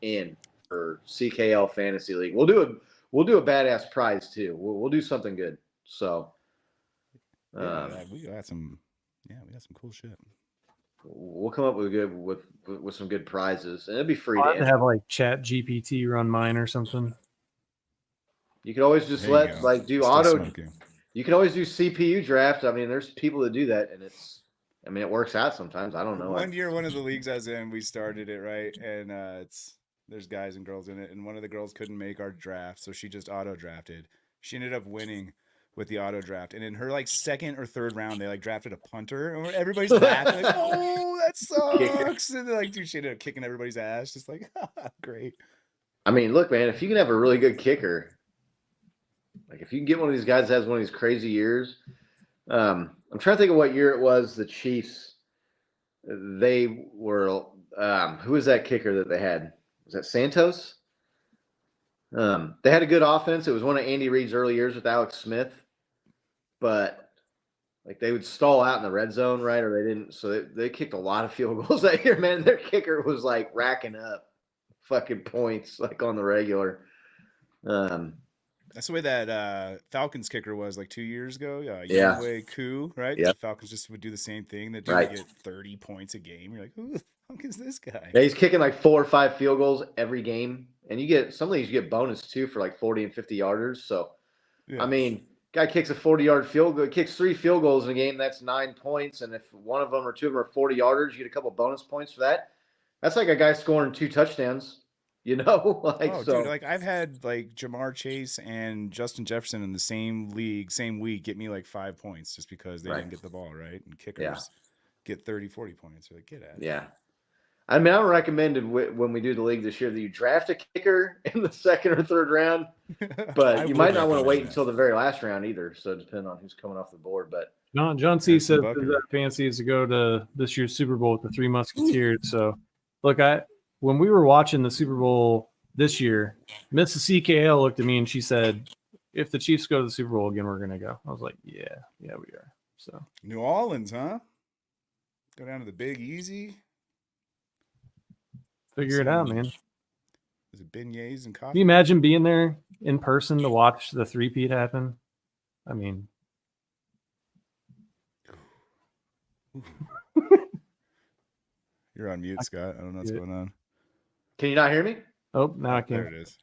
in for CKL Fantasy League. We'll do a badass prize too. We'll do something good. So we got some cool shit. We'll come up with some good prizes, and it'll be free. I'd have like Chat GPT run mine or something. You could always just do auto. You can always do CPU draft. I mean, there's people that do that, and it works out sometimes. I don't know. One year, one of the leagues I was in, we started it, right? And there's guys and girls in it. And one of the girls couldn't make our draft, so she just auto-drafted. She ended up winning with the auto-draft. And in her, second or third round, they, drafted a punter. And everybody's laughing, oh, that sucks. And she ended up kicking everybody's ass. Just great. I mean, look, man, if you can have a really good kicker, if you can get one of these guys that has one of these crazy years – I'm trying to think of what year it was. The Chiefs, they were who was that kicker that they had? Was that Santos? They had a good offense. It was one of Andy Reid's early years with Alex Smith, but they would stall out in the red zone, right? Or they didn't. So they kicked a lot of field goals that year, man. Their kicker was racking up fucking points on the regular. That's the way that Falcons kicker was 2 years ago. Yeah. Coup, right? Yep. The Falcons just would do the same thing. That dude get 30 points a game. You're like, who the fuck is this guy? Yeah, he's kicking 4 or 5 field goals every game. And you get some of these, you get bonus too for 40 and 50 yarders. So, yeah. I mean, guy kicks a 40-yard field goal, kicks 3 field goals in a game. That's 9 points. And if one of them or 2 of them are 40 yarders, you get a couple bonus points for that. That's like a guy scoring 2 touchdowns. Dude, I've had Jamar Chase and Justin Jefferson in the same league, same week, get me 5 points just because they didn't get the ball right, and kickers get 30, 40 points. You're get at it. Yeah. I mean, I don't recommend when we do the league this year that you draft a kicker in the second or third round, but you might not want to wait until the very last round either. So depending on who's coming off the board. But John C says that fancy is to go to this year's Super Bowl with the 3 Musketeers. So look, when we were watching the Super Bowl this year, Mrs. CKL looked at me and she said, if the Chiefs go to the Super Bowl again, we're going to go. I was like, yeah, we are. So New Orleans, huh? Go down to the Big Easy. Figure it out, man. Is it beignets and coffee? Can you imagine being there in person to watch the three-peat happen? I mean. You're on mute, Scott. I don't know what's going on. Can you not hear me? Oh, now I can. There it is.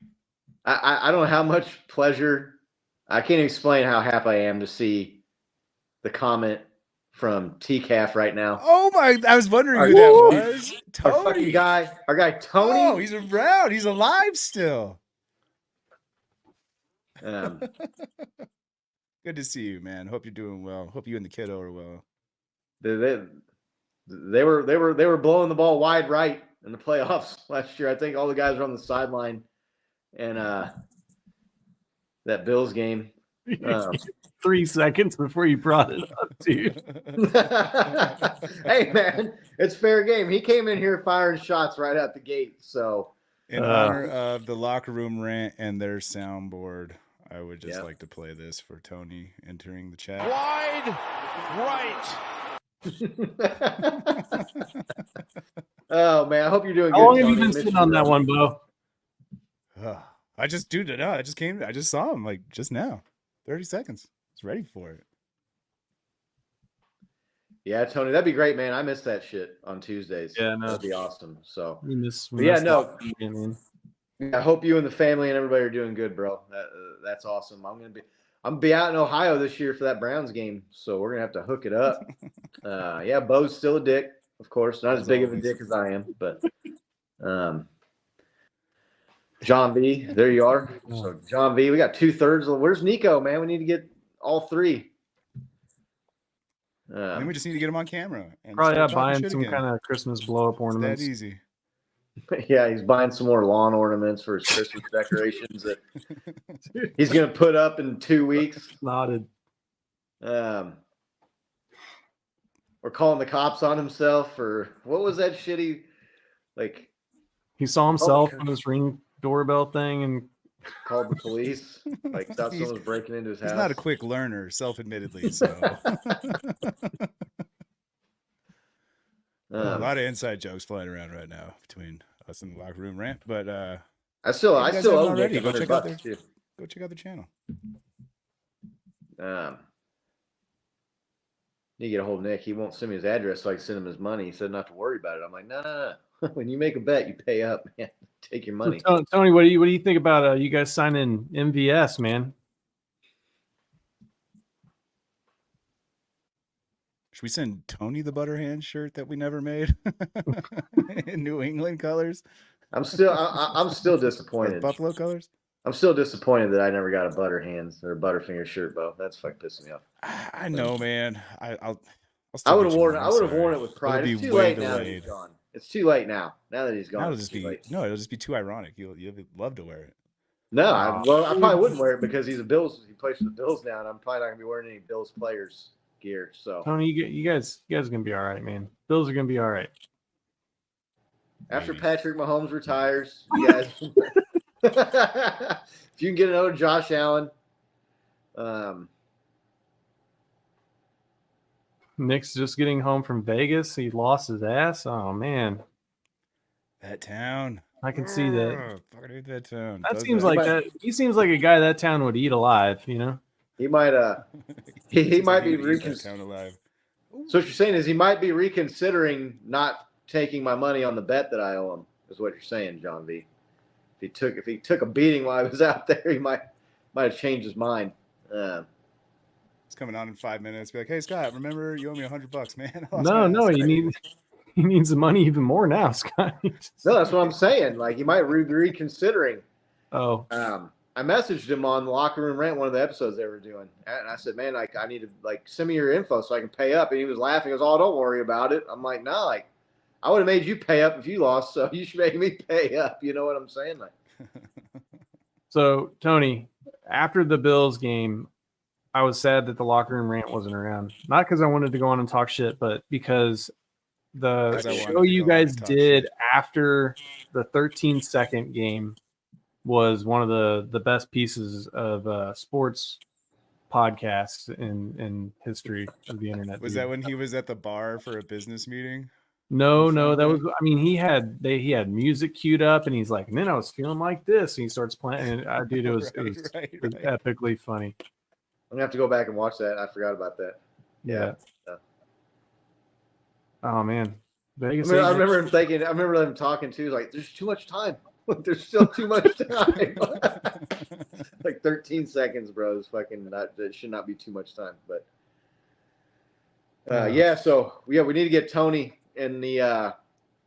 I don't know how much pleasure. I can't explain how happy I am to see the comment from TCAF right now. Oh my! I was wondering who that was. Tony. Our fucking guy, our guy Tony. Oh, he's around. He's alive still. Good to see you, man. Hope you're doing well. Hope you and the kiddo are well. They were blowing the ball wide right in the playoffs last year. I think all the guys were on the sideline, and that Bills game. 3 seconds before you brought it up, dude. Hey, man, it's fair game. He came in here firing shots right out the gate. So, in honor of the locker room rant and their soundboard, I would just like to play this for Tony entering the chat. Wide right. Oh man, I hope you're doing good. How long have you been sitting on that one, Bo? I just saw him like just now. 30 seconds. I was ready for it. Yeah, Tony, that'd be great, man. I miss that shit on Tuesdays. Yeah, no. That'd be awesome. So, We miss man. I hope you and the family and everybody are doing good, bro. That's awesome. I'm gonna be out in Ohio this year for that Browns game, so we're gonna have to hook it up. Yeah, Bo's still a dick, of course, not as big of a dick as I am, but John V, there you are. So John V, we got 2/3. Where's Nico, man? We need to get all three. I think we just need to get him on camera. And probably start buying shit some again. kind of Christmas blow-up ornaments. That easy. Yeah, he's buying some more lawn ornaments for his Christmas decorations that he's gonna put up in 2 weeks. Nodded. Or calling the cops on himself, or what was that shitty? Like he saw himself on his Ring doorbell thing and called the police. Like thought someone was breaking into his house. He's not a quick learner, self-admittedly. So a lot of inside jokes flying around right now between us and the locker room rant. But I still owe Nick go check out too. Go check out the channel. Need to get a hold of Nick. He won't send me his address, so I can send him his money. He said not to worry about it. I'm like, no. When you make a bet, you pay up, man. Take your money. So, Tony, what do you think about you guys signing MVS, man? Should we send Tony the Butterhand shirt that we never made in New England colors? I'm still disappointed. Buffalo colors. I'm still disappointed that I never got a Butterhands or a Butterfinger shirt, Bo. That's fucking pissing me off. I know, man. I would have worn it with pride. It's too late now that he's gone. It's too late now. Now that he's gone, it'll just be too ironic. You'll love to wear it. No, I probably wouldn't wear it because he's a Bills. He plays for the Bills now, and I'm probably not gonna be wearing any Bills players gear. So Tony, you guys are gonna be all right, man. Bills are gonna be all right. After Patrick Mahomes retires, you guys. If you can get another Josh Allen. Nick's just getting home from Vegas. He lost his ass. Oh man, that town. I can see that. Fucking hate that town. That seems like that. He seems like a guy that town would eat alive. You know. He might. He might be reconsidering. So what you're saying is he might be reconsidering not taking my money on the bet that I owe him. Is what you're saying, John V. If he took a beating while I was out there, he might have changed his mind. It's coming on in 5 minutes. Be like, hey Scott, remember you owe me $100, man. No, he needs the money even more now, Scott. No, that's what I'm saying. Like he might be reconsidering. Oh. I messaged him on the Locker Room Rant, one of the episodes they were doing, and I said, man, I need to send me your info so I can pay up. And he was laughing. He goes, oh, don't worry about it. I'm like, no, I would have made you pay up if you lost, so you should make me pay up. You know what I'm saying? So, Tony, after the Bills game, I was sad that the Locker Room Rant wasn't around. Not because I wanted to go on and talk shit, but because the show you guys did after the 13-second game was one of the best pieces of sports podcasts in history of the internet. Was that when he was at the bar for a business meeting? No, that was. I mean, he had music queued up, and he's like, and then I was feeling like this, and he starts playing. And dude, it was epically funny. I'm gonna have to go back and watch that. I forgot about that. Yeah. Oh man, Vegas. I remember him thinking. I remember them talking too. Like, there's too much time. There's still too much time. Like 13 seconds, bro. It's fucking not. It should not be too much time. But So we need to get Tony in the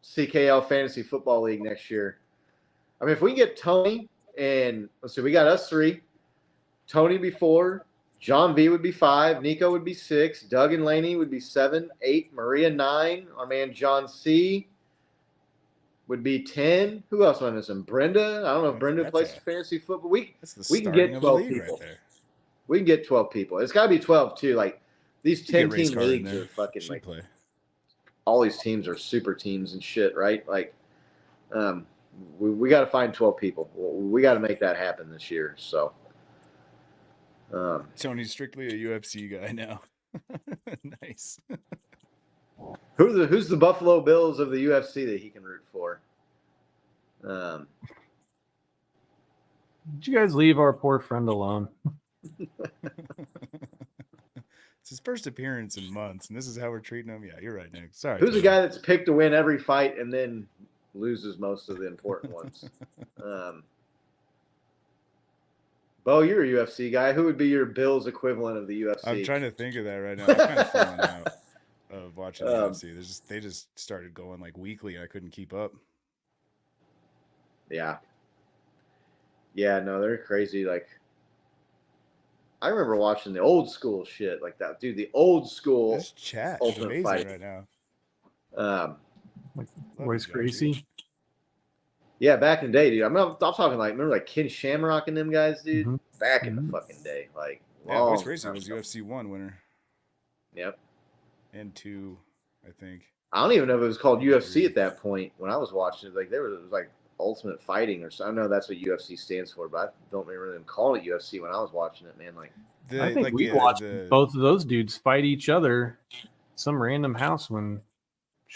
CKL Fantasy Football League next year. I mean, if we can get Tony and let's see, we got us 3. Tony would be 4. John V would be 5. Nico would be 6. Doug and Laney would be 7, 8. Maria 9. Our man John C would be 10. Who else am I missing? Brenda. I don't know if Brenda plays fantasy football. We can get 12 people. Right, we can get 12 people. It's got to be 12 too. Like these 10-team leagues are fucking like play. All these teams are super teams and shit, right? Like, we got to find 12 people. We got to make that happen this year. So, Tony's strictly a UFC guy now. Nice. Who's the Buffalo Bills of the UFC that he can root for? Did you guys leave our poor friend alone? It's his first appearance in months, and this is how we're treating him. Yeah, you're right, Nick. Sorry. Who's the Taylor. guy that's picked to win every fight and then loses most of the important ones? Bo, you're a UFC guy. Who would be your Bills equivalent of the UFC? I'm trying to think of that right now. I'm kind of falling out of watching the UFC. They just started going like weekly, and I couldn't keep up. Yeah. Yeah, no, they're crazy. Like, I remember watching the old school shit like that. Dude, the old school This chat is Ultimate amazing Fight. right now. Like Love Royce you, Gracie? Yeah, back in the day, dude. I'm talking like, remember like Ken Shamrock and them guys, dude? Mhm. Back in the fucking day. Like, Yeah, Royce long Gracie time was ago. UFC 1 winner. Yep. And 2, I think. I don't even know if it was called UFC at that point when I was watching it. Like, it was like Ultimate Fighting or something. I know that's what UFC stands for, but I don't remember them calling it UFC when I was watching it, man. Like, I think we watched both of those dudes fight each other some random house when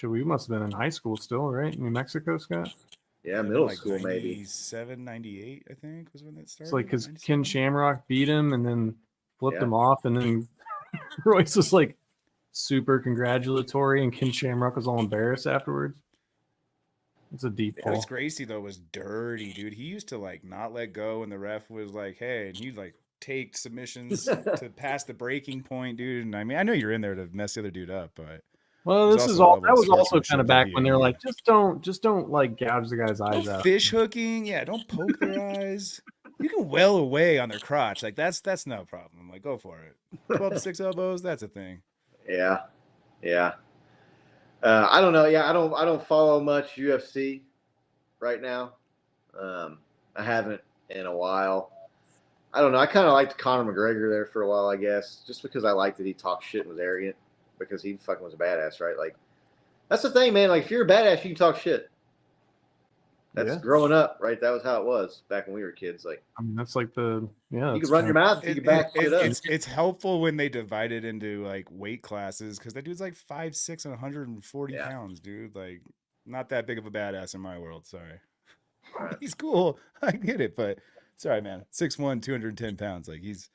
we must have been in high school still, right? New Mexico, Scott? yeah, middle like school maybe. 97, 98, I think, was when that started. It's like because 97? Ken Shamrock beat him and then flipped Yeah. him off, and then Royce was like super congratulatory, and Ken Shamrock was all embarrassed afterwards. It's a deep pull. Royce Gracie, though, was dirty, dude. He used to like not let go, and the ref was like, hey, and he'd like take submissions to pass the breaking point, dude. And I mean, I know you're in there to mess the other dude up, but Well, there's this is also a all level that of was also sportsmanship kind of that back he when they were ain't. like, just don't like gouge the guy's eyes No out. fish hooking, yeah. Don't poke their eyes. You can well away on their crotch, like that's no problem. Like, go for it. 12 to 6 elbows, that's a thing. Yeah. I don't know. Yeah, I don't follow much UFC right now. I haven't in a while. I don't know. I kind of liked Conor McGregor there for a while, I guess, just because I liked that he talked shit and was arrogant because he fucking was a badass, right? Like, that's the thing, man. Like, if you're a badass, you can talk shit. That's growing up, right? That was how it was back when we were kids. Like, I mean, that's like you you could run your mouth, you could back shit up. It's helpful when they divide it into like weight classes because that dude's like 5'6" and 140 pounds, dude. Like, not that big of a badass in my world. Sorry. Right. He's cool. I get it, but sorry, man. 6'1", 210 pounds. Like, he's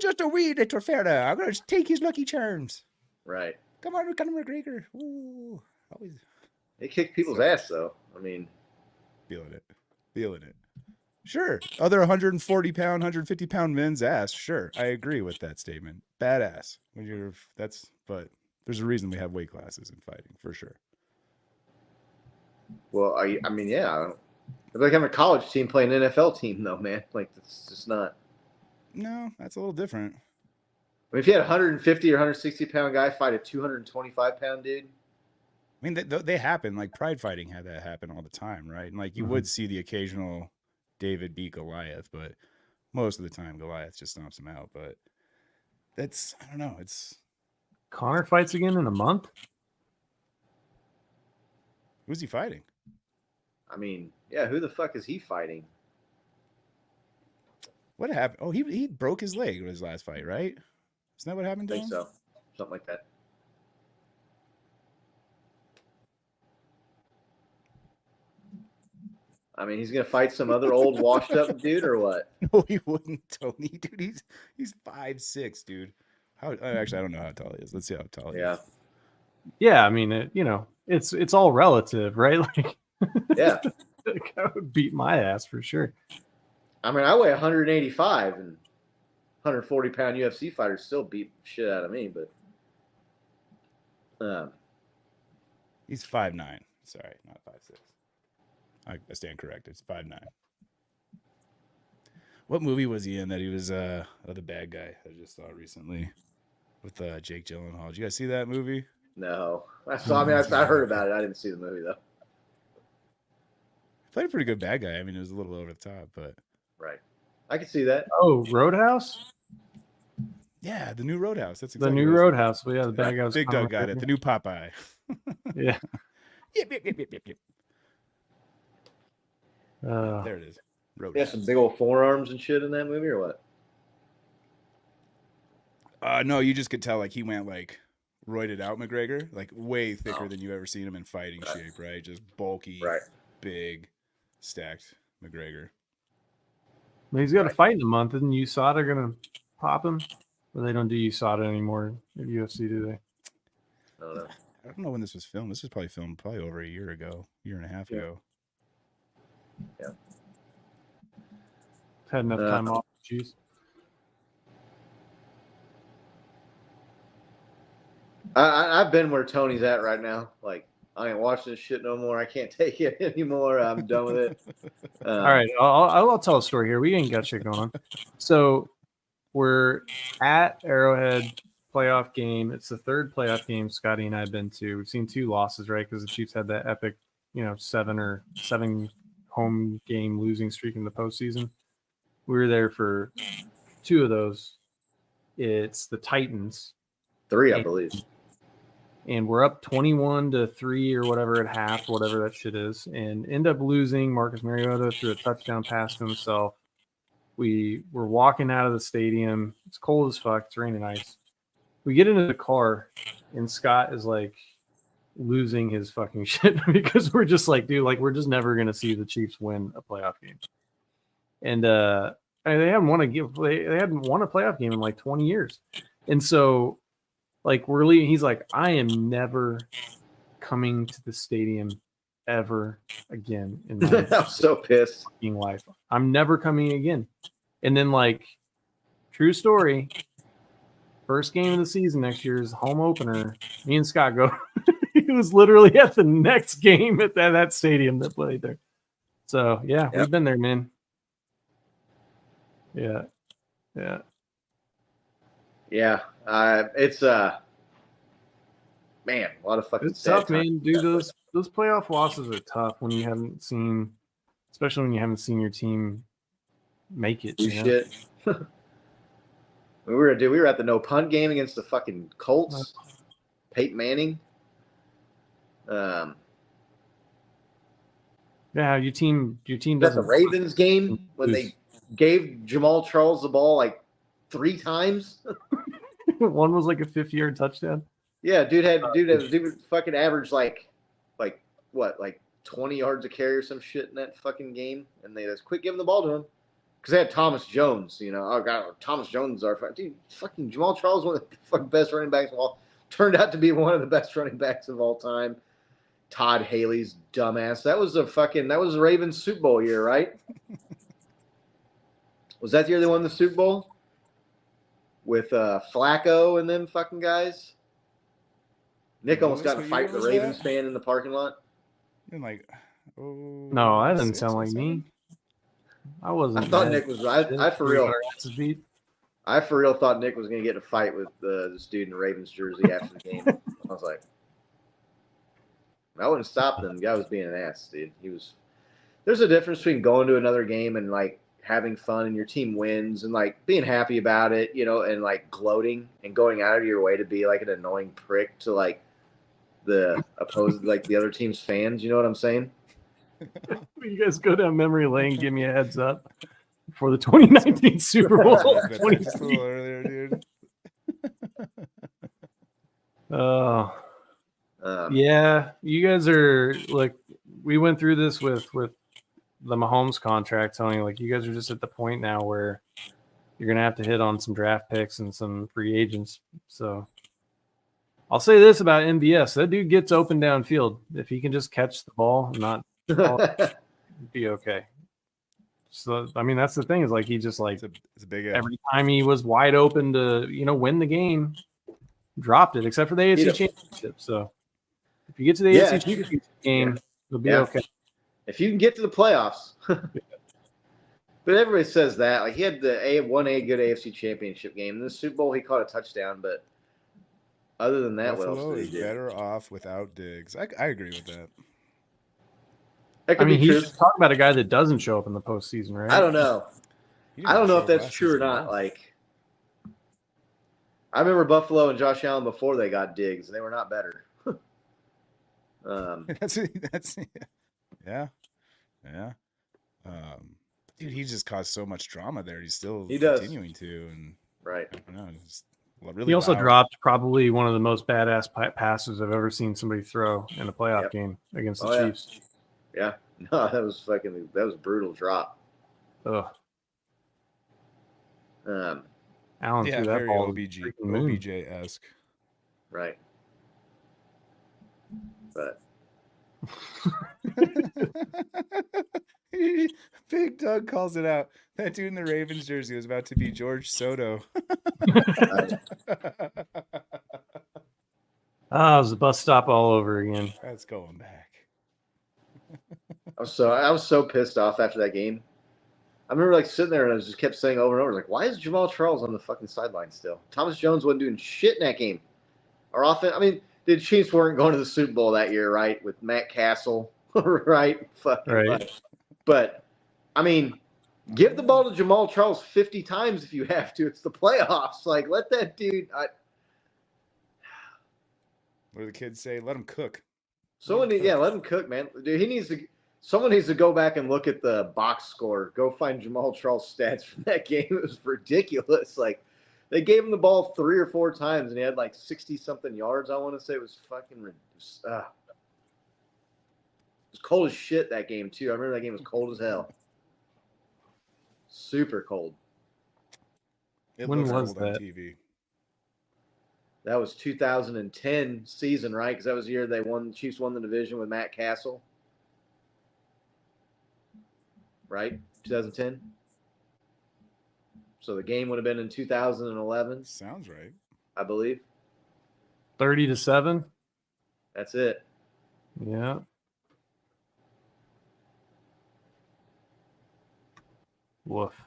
just a wee little fella. I'm gonna take his lucky charms. Right. Come on, Conor McGregor. Ooh, always They kick people's ass, though. I mean, feeling it. Sure, other 140-pound, 150-pound men's ass. Sure, I agree with that statement. Badass. But there's a reason we have weight classes in fighting, for sure. well, I mean, yeah. It's like having a college team playing an NFL team, though, man. Like, it's just not. No, that's a little different. I mean, if you had a 150 or 160-pound guy fight a 225-pound dude. I mean, they happen. Like, pride fighting had that happen all the time, right? And like, you would see the occasional David beat Goliath, but most of the time Goliath just stomps him out. But I don't know. It's Connor fights again in a month. Who's he fighting? I mean, yeah, who the fuck is he fighting? What happened? Oh, he broke his leg in his last fight, right? Isn't that what happened to I think him? so. Something like that. I mean, he's gonna fight some other old washed up dude or what? No, he wouldn't, Tony. Dude, he's 5'6", dude. Actually, I don't know how tall he is. Let's see how tall he is. Yeah, I mean, it's all relative, right? Like, Yeah. I would beat my ass for sure. I mean, I weigh 185 and 140-pound UFC fighters still beat shit out of me, but He's 5'9". Sorry, not 5'6". I stand corrected. It's 5'9". What movie was he in that he was the bad guy I just saw recently with Jake Gyllenhaal? Did you guys see that movie? no. I heard about it. I didn't see the movie though. He played a pretty good bad guy. I mean, it was a little over the top, but Right. I can see that. Oh, Roadhouse? yeah, the new Roadhouse. That's The exactly new what it was. Roadhouse. Well, yeah, the bad guy was Big Conor Doug got it. McGregor. The new Popeye. Yeah. Yep. There it is. He Roadhouse. has some big old forearms and shit in that movie or what? No, you just could tell like he went like roided out McGregor, like way thicker than you ever seen him in fighting shape, right? Just bulky, Right. big, stacked McGregor. mean, he's got a fight in a month. Isn't USADA going to pop him? Or they don't do USADA anymore at UFC, do they? I don't know. I don't know when this was filmed. This was probably filmed over a year ago, year and a half ago. Yeah. Had enough time off. Jeez. I've been where Tony's at right now. Like, I ain't watching this shit no more. I can't take it anymore. I'm done with it. All right, I'll tell a story here. We ain't got shit going on. So we're at Arrowhead playoff game. It's the third playoff game Scotty and I have been to. We've seen 2 losses, right? Because the Chiefs had that epic, 7 home game losing streak in the postseason. We were there for 2 of those. It's the Titans. 3, I believe. And we're up 21-3 or whatever at half, whatever that shit is, and end up losing. Marcus Mariota threw a touchdown pass to himself. We were walking out of the stadium. It's cold as fuck. It's raining ice. We get into the car, and Scott is like losing his fucking shit because we're just like, dude, like we're just never gonna see the Chiefs win a playoff game. And they hadn't won a playoff game in like 20 years, and so. Like, we're leaving. He's like, I am never coming to the stadium ever again in my I'm so pissed. fucking life. I'm never coming again. And then, like, true story, first game of the season next year is home opener. Me and Scott go. He was literally at the next game at that stadium that played there. So, yeah, We've been there, man. Yeah. Yeah. Yeah, it's man, a lot of fucking. It's tough, man. Dude, those playoff losses are tough when you haven't seen, especially when you haven't seen your team make it. Shit. we were at the no punt game against the fucking Colts. Peyton Manning. Yeah, your team That's doesn't. the Ravens game when they gave Jamal Charles the ball like 3 times. One was like a 50-yard touchdown. Yeah, dude fucking averaged like 20 yards a carry or some shit in that fucking game, and they just quit giving the ball to him because they had Thomas Jones. Oh god, Thomas Jones is our dude. Fucking Jamal Charles, one of the fucking best running backs of all, turned out to be one of the best running backs of all time. Todd Haley's dumbass. That was the Ravens Super Bowl year, right? Was that the year they won the Super Bowl? With Flacco and them fucking guys. Nick almost got in a fight with the Ravens fan in the parking lot. And like, no, that didn't sound like me. I wasn't. I thought Nick was. I for real thought Nick was going to get in a fight with this dude in the Ravens jersey after the game. I was like, I wouldn't stop them. The guy was being an ass, dude. There's a difference between going to another game and like having fun and your team wins and like being happy about it, and like gloating and going out of your way to be like an annoying prick to like the opposed, like the other team's fans. You know what I'm saying? You guys go down memory lane. Give me a heads up for the 2019 Super Bowl. That's a little earlier, dude. Yeah, you guys are like, we went through this with the Mahomes contract, Tony. Like, you guys are just at the point now where you're gonna have to hit on some draft picks and some free agents. So I'll say this about MVS: that dude gets open downfield. If he can just catch the ball and not be okay. So I mean, that's the thing, is like he just like it's a big every time he was wide open to win the game, dropped it, except for the AFC Championship. So if you get to the AFC Championship game, it'll be okay. If you can get to the playoffs. But everybody says that. Like, he had good AFC Championship game. In the Super Bowl, he caught a touchdown, but other than that, Buffalo what else did he do? Better off without Diggs. I agree with that. That could be he's true. talking about a guy that doesn't show up in the postseason, right? I don't know. He I don't know if didn't that's show true or last not. Like, I remember Buffalo and Josh Allen before they got Diggs, and they were not better. that's yeah. Dude, he just caused so much drama there. He's still continuing to, and right. I don't know. It's really he also loud. dropped probably one of the most badass passes I've ever seen somebody throw in a playoff game against the Chiefs. Yeah. No, that was brutal drop. Ugh. Allen Yeah, threw that very ball to the freaking moon. OBJ-esque. Right. But Big Doug calls it out. That dude in the Ravens jersey was about to be George Soto. Ah, it was a bus stop all over again. That's going back. I was so pissed off after that game. I remember like sitting there and I just kept saying over and over, like, why is Jamal Charles on the fucking sideline still? Thomas Jones wasn't doing shit in that game. Our offense, I mean, the Chiefs weren't going to the Super Bowl that year, right? With Matt Castle, right? Fucking Right. But I mean, give the ball to Jamal Charles 50 times if you have to. It's the playoffs. Like, let that dude. What do the kids say? Let him cook. Let him cook, man. Dude, someone needs to go back and look at the box score. Go find Jamal Charles' stats from that game. It was ridiculous. Like, they gave him the ball 3 or 4 times, and he had like 60-something yards, I want to say. It was fucking ridiculous. It was cold as shit that game, too. I remember that game was cold as hell. Super cold. When was that? On TV. That was 2010 season, right? Because that was the year the Chiefs won the division with Matt Castle. Right? 2010. So the game would have been in 2011. Sounds right. I believe. 30-7. That's it. Yeah. Woof.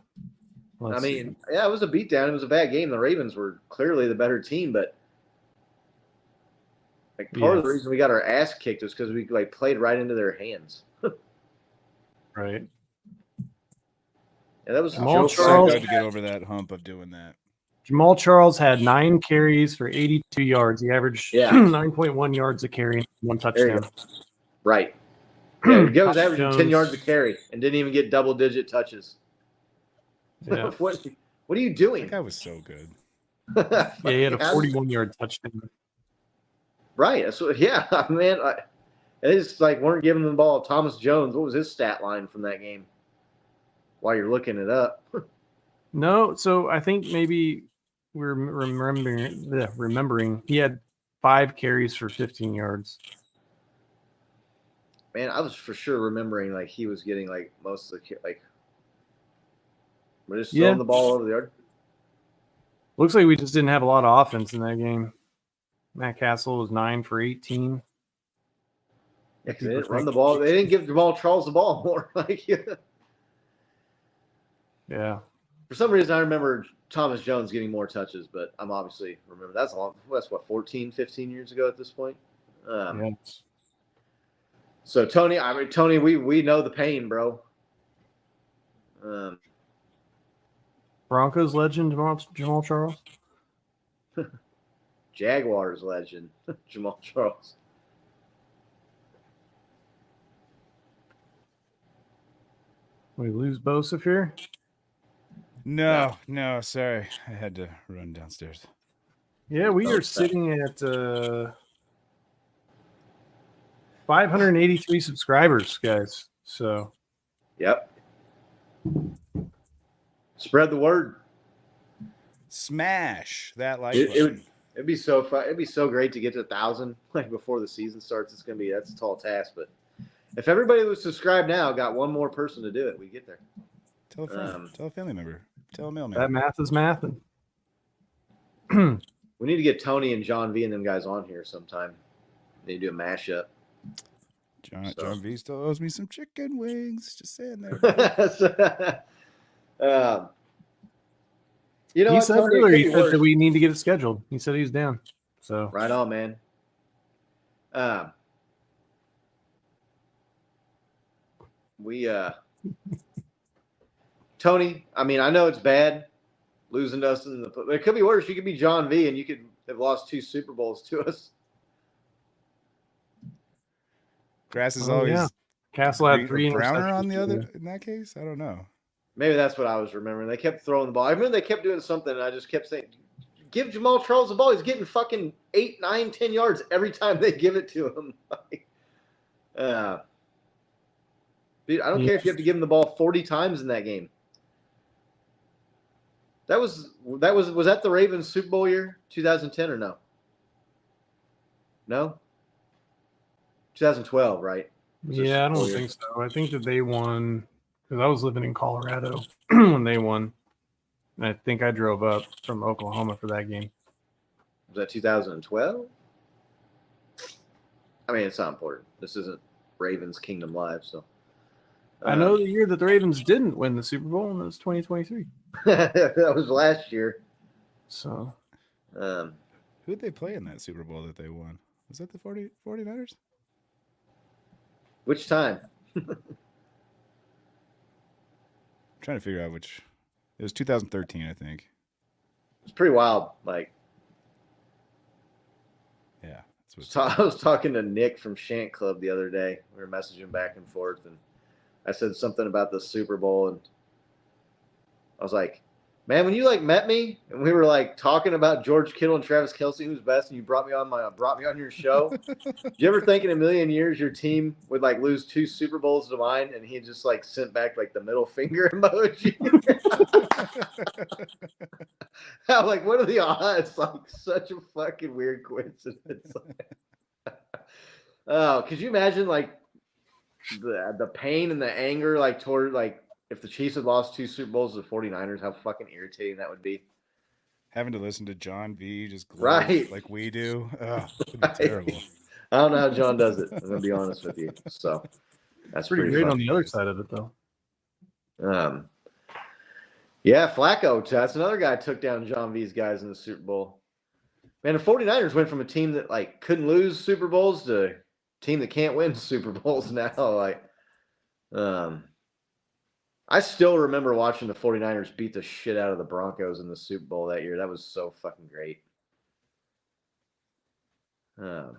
It was a beatdown. It was a bad game. The Ravens were clearly the better team, but like part of the reason we got our ass kicked was because we like played right into their hands. Right. Yeah, that was Jamal So Charles good to get over that hump of doing that. Jamal Charles had 9 carries for 82 yards. He averaged 9.1 yards a carry, 1 touchdown. Right. Yeah, he was averaging Jones. 10 yards a carry and didn't even get double-digit touches. Yeah. What are you doing? That guy was so good. Yeah, he had a 41-yard touchdown. Right. Man. They just like weren't giving the ball. Thomas Jones, what was his stat line from that game? While you're looking it up. No, so I think maybe we're remembering he had 5 carries for 15 yards. Man, I was for sure remembering like he was getting like most of the like we're just throwing the ball over the yard. Looks like we just didn't have a lot of offense in that game. Matt Castle was 9 for 18. Yeah, they didn't run the ball. They didn't give Jamal Charles the ball more. Yeah. For some reason, I remember Thomas Jones getting more touches, but I'm obviously remember that's what 14-15 years ago at this point. So Tony, we know the pain, bro. Broncos legend Jamal Charles. Jaguars legend Jamal Charles. We lose Bosef here. No, sorry. I had to run downstairs. Yeah, we are sitting at 583 subscribers, guys. So, yep. Spread the word. Smash that like button. It'd be so fun. It'd be so great to get to 1,000 like before the season starts. That's a tall task, but if everybody was subscribed now, got one more person to do it, we get there. Tell a friend. Tell a family member. Tell a mailman. That math is mathing. We need to get Tony and John V and them guys on here sometime. They do a mashup. John V still owes me some chicken wings. Just saying there. He said earlier he said that we need to get it scheduled. He said he's down. So right on, man. Tony, I mean, I know it's bad losing to us but it could be worse. You could be John V and you could have lost 2 Super Bowls to us. Grass is always Castle had 3 Browner on the other in that case. I don't know. Maybe that's what I was remembering. They kept throwing the ball. I remember they kept doing something, and I just kept saying, "Give Jamal Charles the ball. He's getting fucking 8, 9, 10 yards every time they give it to him." Dude, I don't care if you have to give him the ball 40 times in that game. Was that the Ravens Super Bowl year, 2010 or no? No? 2012, right? Yeah, I don't think so. I think that they won because I was living in Colorado when they won. And I think I drove up from Oklahoma for that game. Was that 2012? I mean, it's not important. This isn't Ravens Kingdom Live, so. I know the year that the Ravens didn't win the Super Bowl, and it was 2023. That was last year. So. Who'd they play in that Super Bowl that they won? Was that the 49ers? Which time? I'm trying to figure out which. It was 2013, I think. It's pretty wild. Like, yeah. I was talking to Nick from Shant Club the other day. We were messaging back and forth, and I said something about the Super Bowl, and I was like, man, when you like met me and we were like talking about George Kittle and Travis Kelce, who's best, and you brought me on your show. Did you ever think in a million years your team would like lose 2 Super Bowls to mine? And he just like sent back like the middle finger emoji. I'm like, what are the odds? Like, such a fucking weird coincidence. Oh, could you imagine like the pain and the anger like toward like if the Chiefs had lost 2 Super Bowls to the 49ers, how fucking irritating that would be. Having to listen to John V just gloat right like we do. Oh, it'd be terrible. I don't know how John does it. I'm going to be honest with you. So that's pretty great fun. on the other side of it, though. Yeah, Flacco. That's another guy took down John V's guys in the Super Bowl. Man, the 49ers went from a team that like couldn't lose Super Bowls to a team that can't win Super Bowls now. Like, I still remember watching the 49ers beat the shit out of the Broncos in the Super Bowl that year. That was so fucking great. God,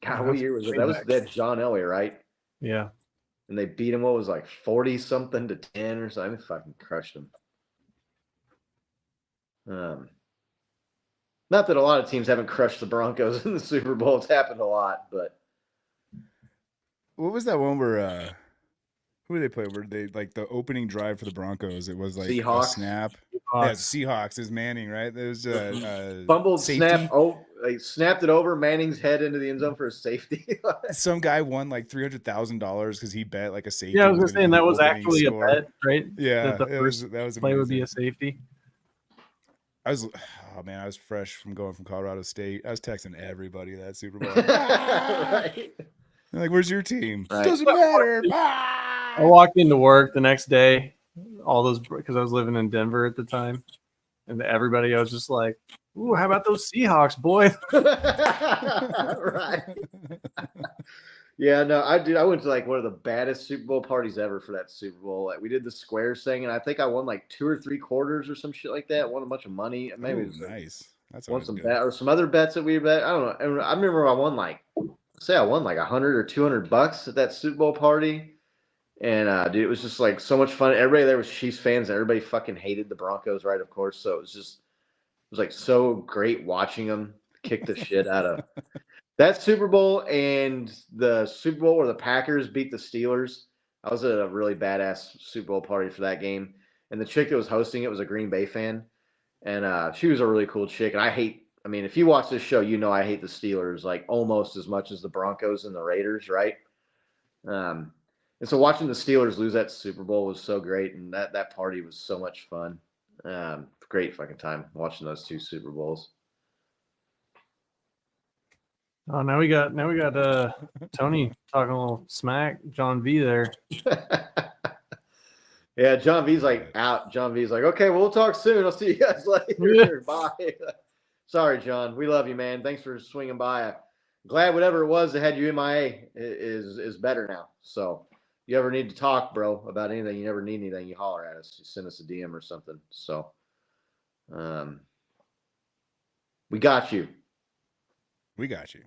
what year was it? That was that John Elway, right? Yeah. And they beat him, what was like 40-something to 10 or something? They fucking crushed him. Not that a lot of teams haven't crushed the Broncos in the Super Bowl. It's happened a lot, but. What was that one where who did they play? Where they like the opening drive for the Broncos? It was like Seahawks. a snap. Seahawks. Yeah, Seahawks is Manning, right? There was fumbled safety. snap. Oh, they snapped it over Manning's head into the end zone for a safety. Some guy won like $300,000 because he bet like a safety. Yeah, I was gonna say, and that was actually score. a bet, right? Yeah, that was amazing. Play would be a safety. I was fresh from going from Colorado State. I was texting everybody that Super Bowl. Right. Like, where's your team? Right. Doesn't matter. I walked into work the next day, because I was living in Denver at the time, and everybody, I was just like, "Ooh, how about those Seahawks, boy?" Right. Yeah, no, I went to like one of the baddest Super Bowl parties ever for that Super Bowl. Like, we did the squares thing, and I think I won like 2 or 3 quarters or some shit like that. Won a bunch of money. Maybe it was nice. That's won some bet or some other bets that we bet. I don't know. I remember I won like $100 or $200 at that Super Bowl party. And dude, it was just like so much fun. Everybody there was Chiefs fans, and everybody fucking hated the Broncos, right? Of course. So it was like so great watching them kick the shit out of that Super Bowl and the Super Bowl where the Packers beat the Steelers. I was at a really badass Super Bowl party for that game, and the chick that was hosting it was a Green Bay fan, and she was a really cool chick. And I mean, if you watch this show, you know I hate the Steelers like almost as much as the Broncos and the Raiders, right? And so watching the Steelers lose that Super Bowl was so great, and that party was so much fun. Great fucking time watching those 2 Super Bowls. Oh, now we got Tony talking a little smack. John V there. Yeah, John V's like out. John V's like, okay, well, we'll talk soon. I'll see you guys later. Bye. Sorry, John. We love you, man. Thanks for swinging by. I'm glad whatever it was that had you MIA is better now. So you ever need to talk, bro, about anything, you never need anything, you holler at us. You send us a DM or something. So we got you. We got you.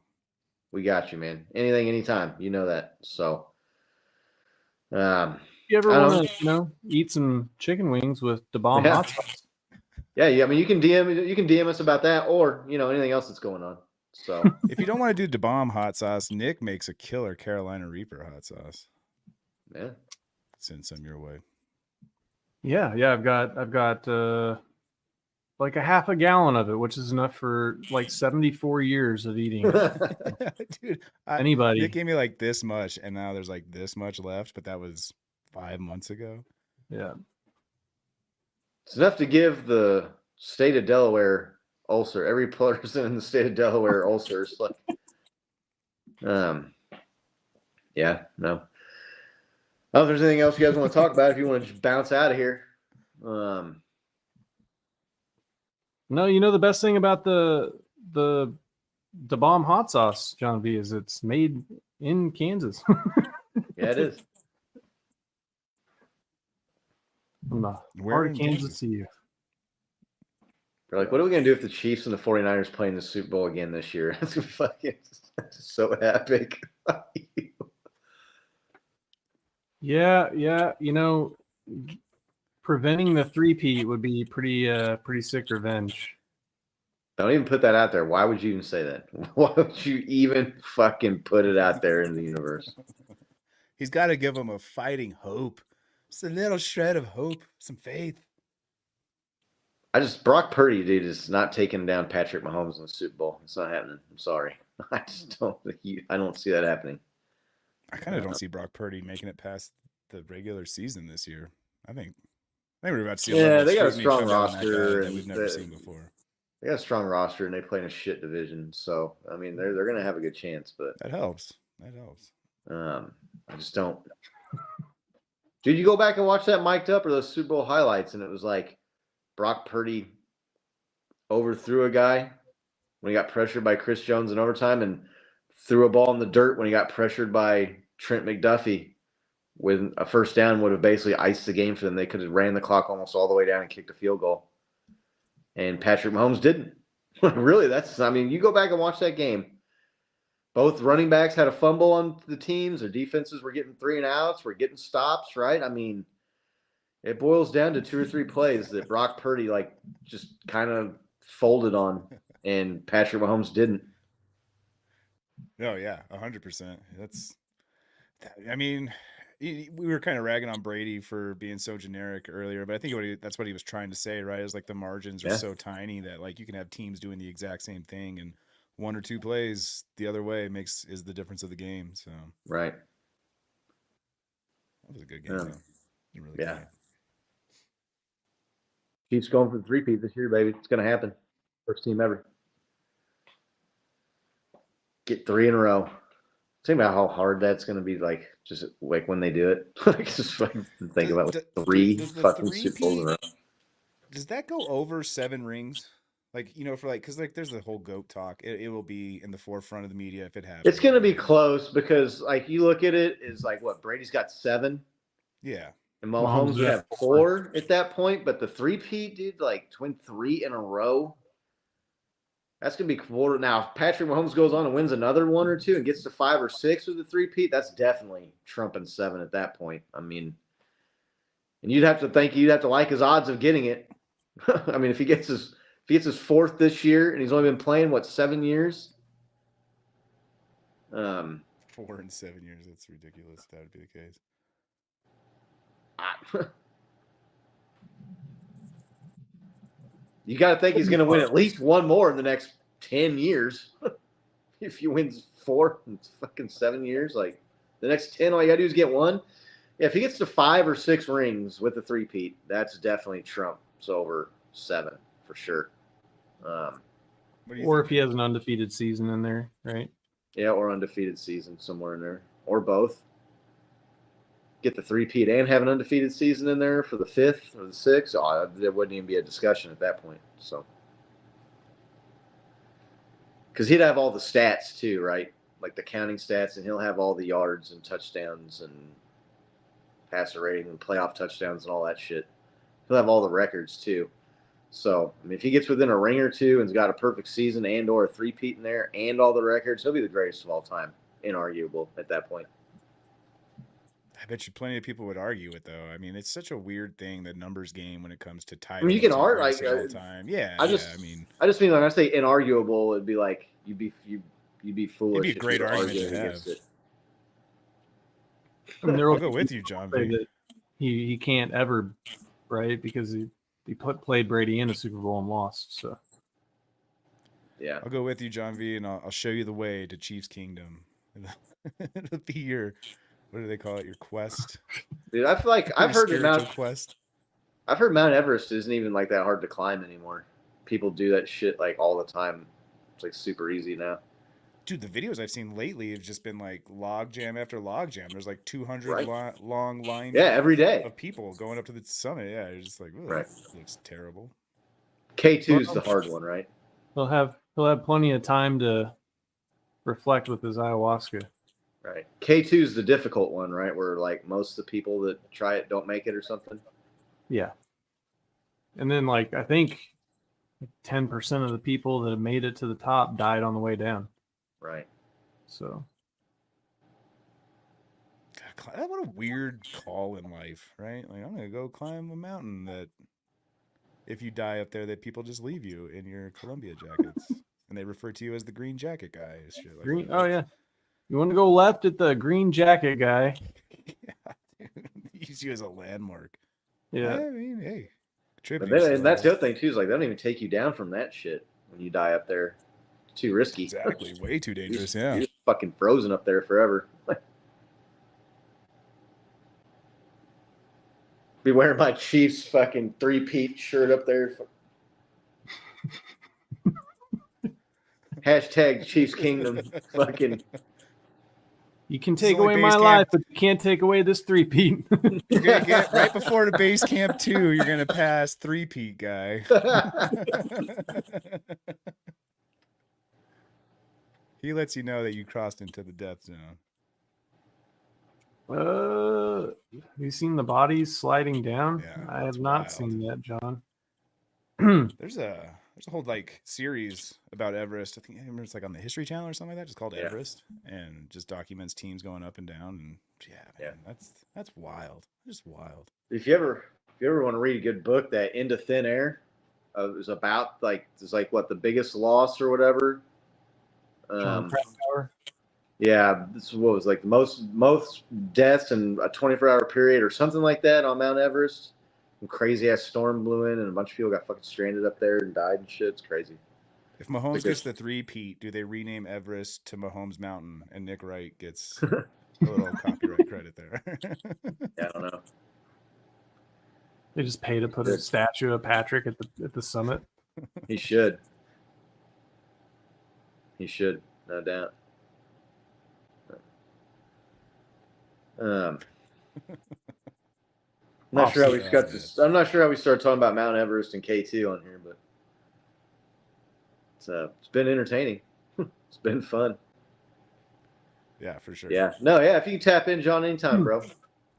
We got you, man. Anything, anytime. You know that. So you ever want to, eat some chicken wings with the bomb hot sauce? Yeah. I mean, you can DM us about that, or anything else that's going on. So if you don't want to do DeBomb hot sauce, Nick makes a killer Carolina Reaper hot sauce. Yeah. Send some your way. Yeah. I've got like a half a gallon of it, which is enough for like 74 years of eating. Dude, Anybody? Nick gave me like this much, and now there's like this much left, but that was 5 months ago. Yeah. It's enough to give the state of Delaware ulcer. Every person in the state of Delaware ulcers. Like, yeah, no. I don't know if there's anything else you guys want to talk about. If you want to just bounce out of here. No, the best thing about the bomb hot sauce, John V, is it's made in Kansas. Yeah, it is. From the Where heart in of Kansas Kansas? to you. They're like, what are we going to do if the Chiefs and the 49ers play in the Super Bowl again this year? That's going to be fucking so epic. Yeah. Preventing the three-peat would be pretty sick revenge. Don't even put that out there. Why would you even say that? Why would you even fucking put it out there in the universe? He's got to give them a fighting hope. Just a little shred of hope, some faith. Brock Purdy, dude, is not taking down Patrick Mahomes in the Super Bowl. It's not happening. I'm sorry. I don't see that happening. I kind of don't see Brock Purdy making it past the regular season this year. I think we're about to see. They got a strong roster that we've never seen before. They got a strong roster and they play in a shit division. So I mean, they're going to have a good chance. But that helps. I just don't. Dude, you go back and watch that mic'd up or those Super Bowl highlights, and it was like Brock Purdy overthrew a guy when he got pressured by Chris Jones in overtime, and threw a ball in the dirt when he got pressured by Trent McDuffie. With a first down would have basically iced the game for them. They could have ran the clock almost all the way down and kicked a field goal. And Patrick Mahomes didn't. Really, you go back and watch that game. Both running backs had a fumble on the teams. Their defenses were getting 3 and outs. We're getting stops, right? I mean, it boils down to 2 or 3 plays that Brock Purdy just kind of folded on, and Patrick Mahomes didn't. Oh yeah, 100%. We were kind of ragging on Brady for being so generic earlier, but I think that's what he was trying to say, right? Is like the margins are so tiny that you can have teams doing the exact same thing, and 1 or 2 plays the other way is the difference of the game. So right, that was a good game. Though. Really yeah. good. Chiefs going for the 3-peat this year, baby. It's going to happen. First team ever. Get 3 in a row. Think about how hard that's going to be, just when they do it. Just think about 3 fucking Super Bowls in a row. Does that go over 7 rings? Because there's the whole GOAT talk. It will be in the forefront of the media if it happens. It's going to be close because, you look at it, is Brady's got 7. Yeah. And Mahomes would have 4 at that point. But the 3-peat, dude, to win 3 in a row, that's going to be quarter. Now, if Patrick Mahomes goes on and wins another 1 or 2 and gets to 5 or 6 with the 3-peat, that's definitely trumping 7 at that point. I mean, and you'd have to like his odds of getting it. I mean, if he gets his 4th this year and he's only been playing 7 years. 4 and 7 years. That's ridiculous. That would be the case. You got to think he's going to win at least 1 more in the next 10 years. If he wins 4 in fucking 7 years, the next 10, all you got to do is get 1. Yeah, if he gets to 5 or 6 rings with the 3-peat, that's definitely trumps over 7 for sure. Or if he has an undefeated season in there, right? Yeah, or undefeated season somewhere in there, or both. Get the 3-peat and have an undefeated season in there for the 5th or the 6th. Oh, there wouldn't even be a discussion at that point. So, because he'd have all the stats too, right? Like the counting stats, and he'll have all the yards and touchdowns and passer rating and playoff touchdowns and all that shit. He'll have all the records too. So, if he gets within a ring or 2 and's got a perfect season and or a 3-peat in there and all the records, he'll be the greatest of all time, inarguable at that point. I bet you plenty of people would argue it, though. I mean, it's such a weird thing, the numbers game, when it comes to titles. You can argue all time. Yeah, I just mean when I say inarguable, it'd be you'd be foolish. It'd be a great argument to have. I mean, I'll go with you, John. That he can't ever right? Because he played Brady in a Super Bowl and lost. So Yeah. I'll go with you, John V, and I'll show you the way to Chiefs Kingdom. It'll be your, what do they call it? Your quest. Dude, I feel like Your I've heard spiritual quest. I've heard Mount Everest isn't even like that hard to climb anymore. People do that shit like all the time. It's like super easy now. Dude, the videos I've seen lately have just been like log jam after log jam. There's like 200 Right. long lines Every day. of people going up to the summit. Yeah, you're just like, oh, Right. that looks terrible. K2 is the hard one, right? he'll have plenty of time to reflect with his ayahuasca. Right. K2 is the difficult one, right? Where like most of the people that try it don't make it or something. Yeah. And then like I think 10% of the people that have made it to the top died on the way down. Right. So God, what a weird call in life, right? Like, I'm gonna go climb a mountain that if you die up there, that people just leave you in your Columbia jackets. And they refer to you as the green jacket guy. Shit like green. that. Oh yeah. You want to go left at the green jacket guy? Yeah, use you as a landmark. Yeah. I mean, hey, But then, and that's the other thing too, is like they don't even take you down from that shit when you die up there. It's too risky. Exactly, way too dangerous. Yeah, You're just fucking frozen up there forever. Be wearing my Chiefs fucking three-peat shirt up there. Hashtag Chiefs Kingdom. Fucking. You can take only away my base life, camp. but you can't take away this three-peat. you're gonna get right before the base camp 2. You're gonna pass 3-peat guy. He lets you know that you crossed into the death zone. Have you seen the bodies sliding down? Yeah, I have that's not wild. seen that, John. There's a whole like series about Everest. I think it's like on the History Channel or something like that, just called Everest, and just documents teams going up and down. And man, that's wild. Just wild. If you ever want to read a good book, that Into Thin Air, is about like what the biggest loss or whatever. John Krakauer. Yeah, this is what was like the most deaths in a 24-hour period or something like that on Mount Everest. Some crazy ass storm blew in and a bunch of people got fucking stranded up there and died and shit. It's crazy. If Mahomes gets the 3-peat, do they rename Everest to Mahomes Mountain and Nick Wright gets a little copyright credit there? Yeah, I don't know. They just pay to put a statue of Patrick at the summit. He should. He should, no doubt. I'm not sure how we got this. I'm not sure how we started talking about Mount Everest and K2 on here, but it's been entertaining. It's been fun. Yeah, for sure. Yeah. No, yeah. If you can tap in, John, anytime, bro.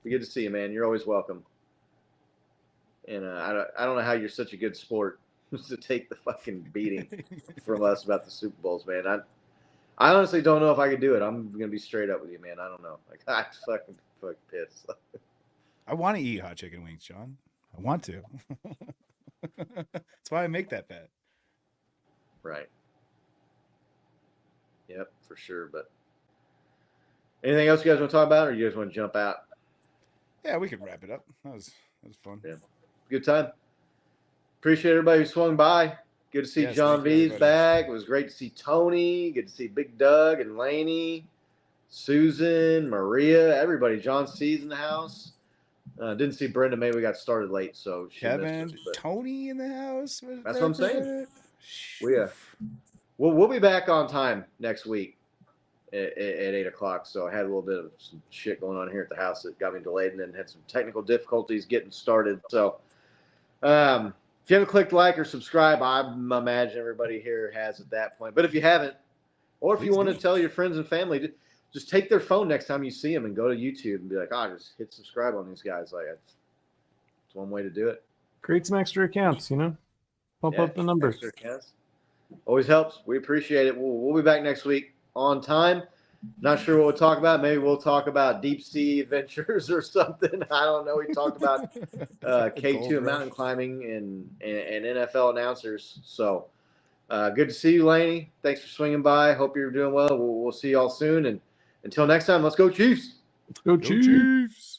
Be good to see you, man. You're always welcome. And I don't know how you're such a good sport to take the fucking beating from us about the Super Bowls, man. I honestly don't know if I could do it. I'm gonna be straight up with you, man. I don't know. Like I fucking pissed. I want to eat hot chicken wings, John. I want to. That's why I make that bet. Right. Yep, for sure. But anything else you guys want to talk about, or you guys want to jump out? Yeah, we could wrap it up. That was fun. Yeah. Good time. Appreciate everybody who swung by. Good to see John V's back. It was great to see Tony. Good to see Big Doug and Laney, Susan, Maria, everybody. John C's in the house. Didn't see Brenda. Maybe we got started late, so she Kevin, missed us, Tony in the house. That's what I'm saying. We'll be back on time next week at 8 o'clock. So I had a little bit of some shit going on here at the house that got me delayed, and then had some technical difficulties getting started. So if you haven't clicked like or subscribe, I imagine everybody here has at that point. But if you haven't, or if you want to tell your friends and family, just take their phone next time you see them and go to YouTube and be like, just hit subscribe on these guys. Like, it's one way to do it. Create some extra accounts, Pump up the numbers. Extra accounts. Always helps. We appreciate it. We'll be back next week on time. Not sure what we'll talk about. Maybe we'll talk about deep sea adventures or something. I don't know. We talked about K2 mountain climbing and NFL announcers. So good to see you, Laney. Thanks for swinging by. Hope you're doing well. We'll see y'all soon. And until next time, let's go Chiefs. Let's go Chiefs.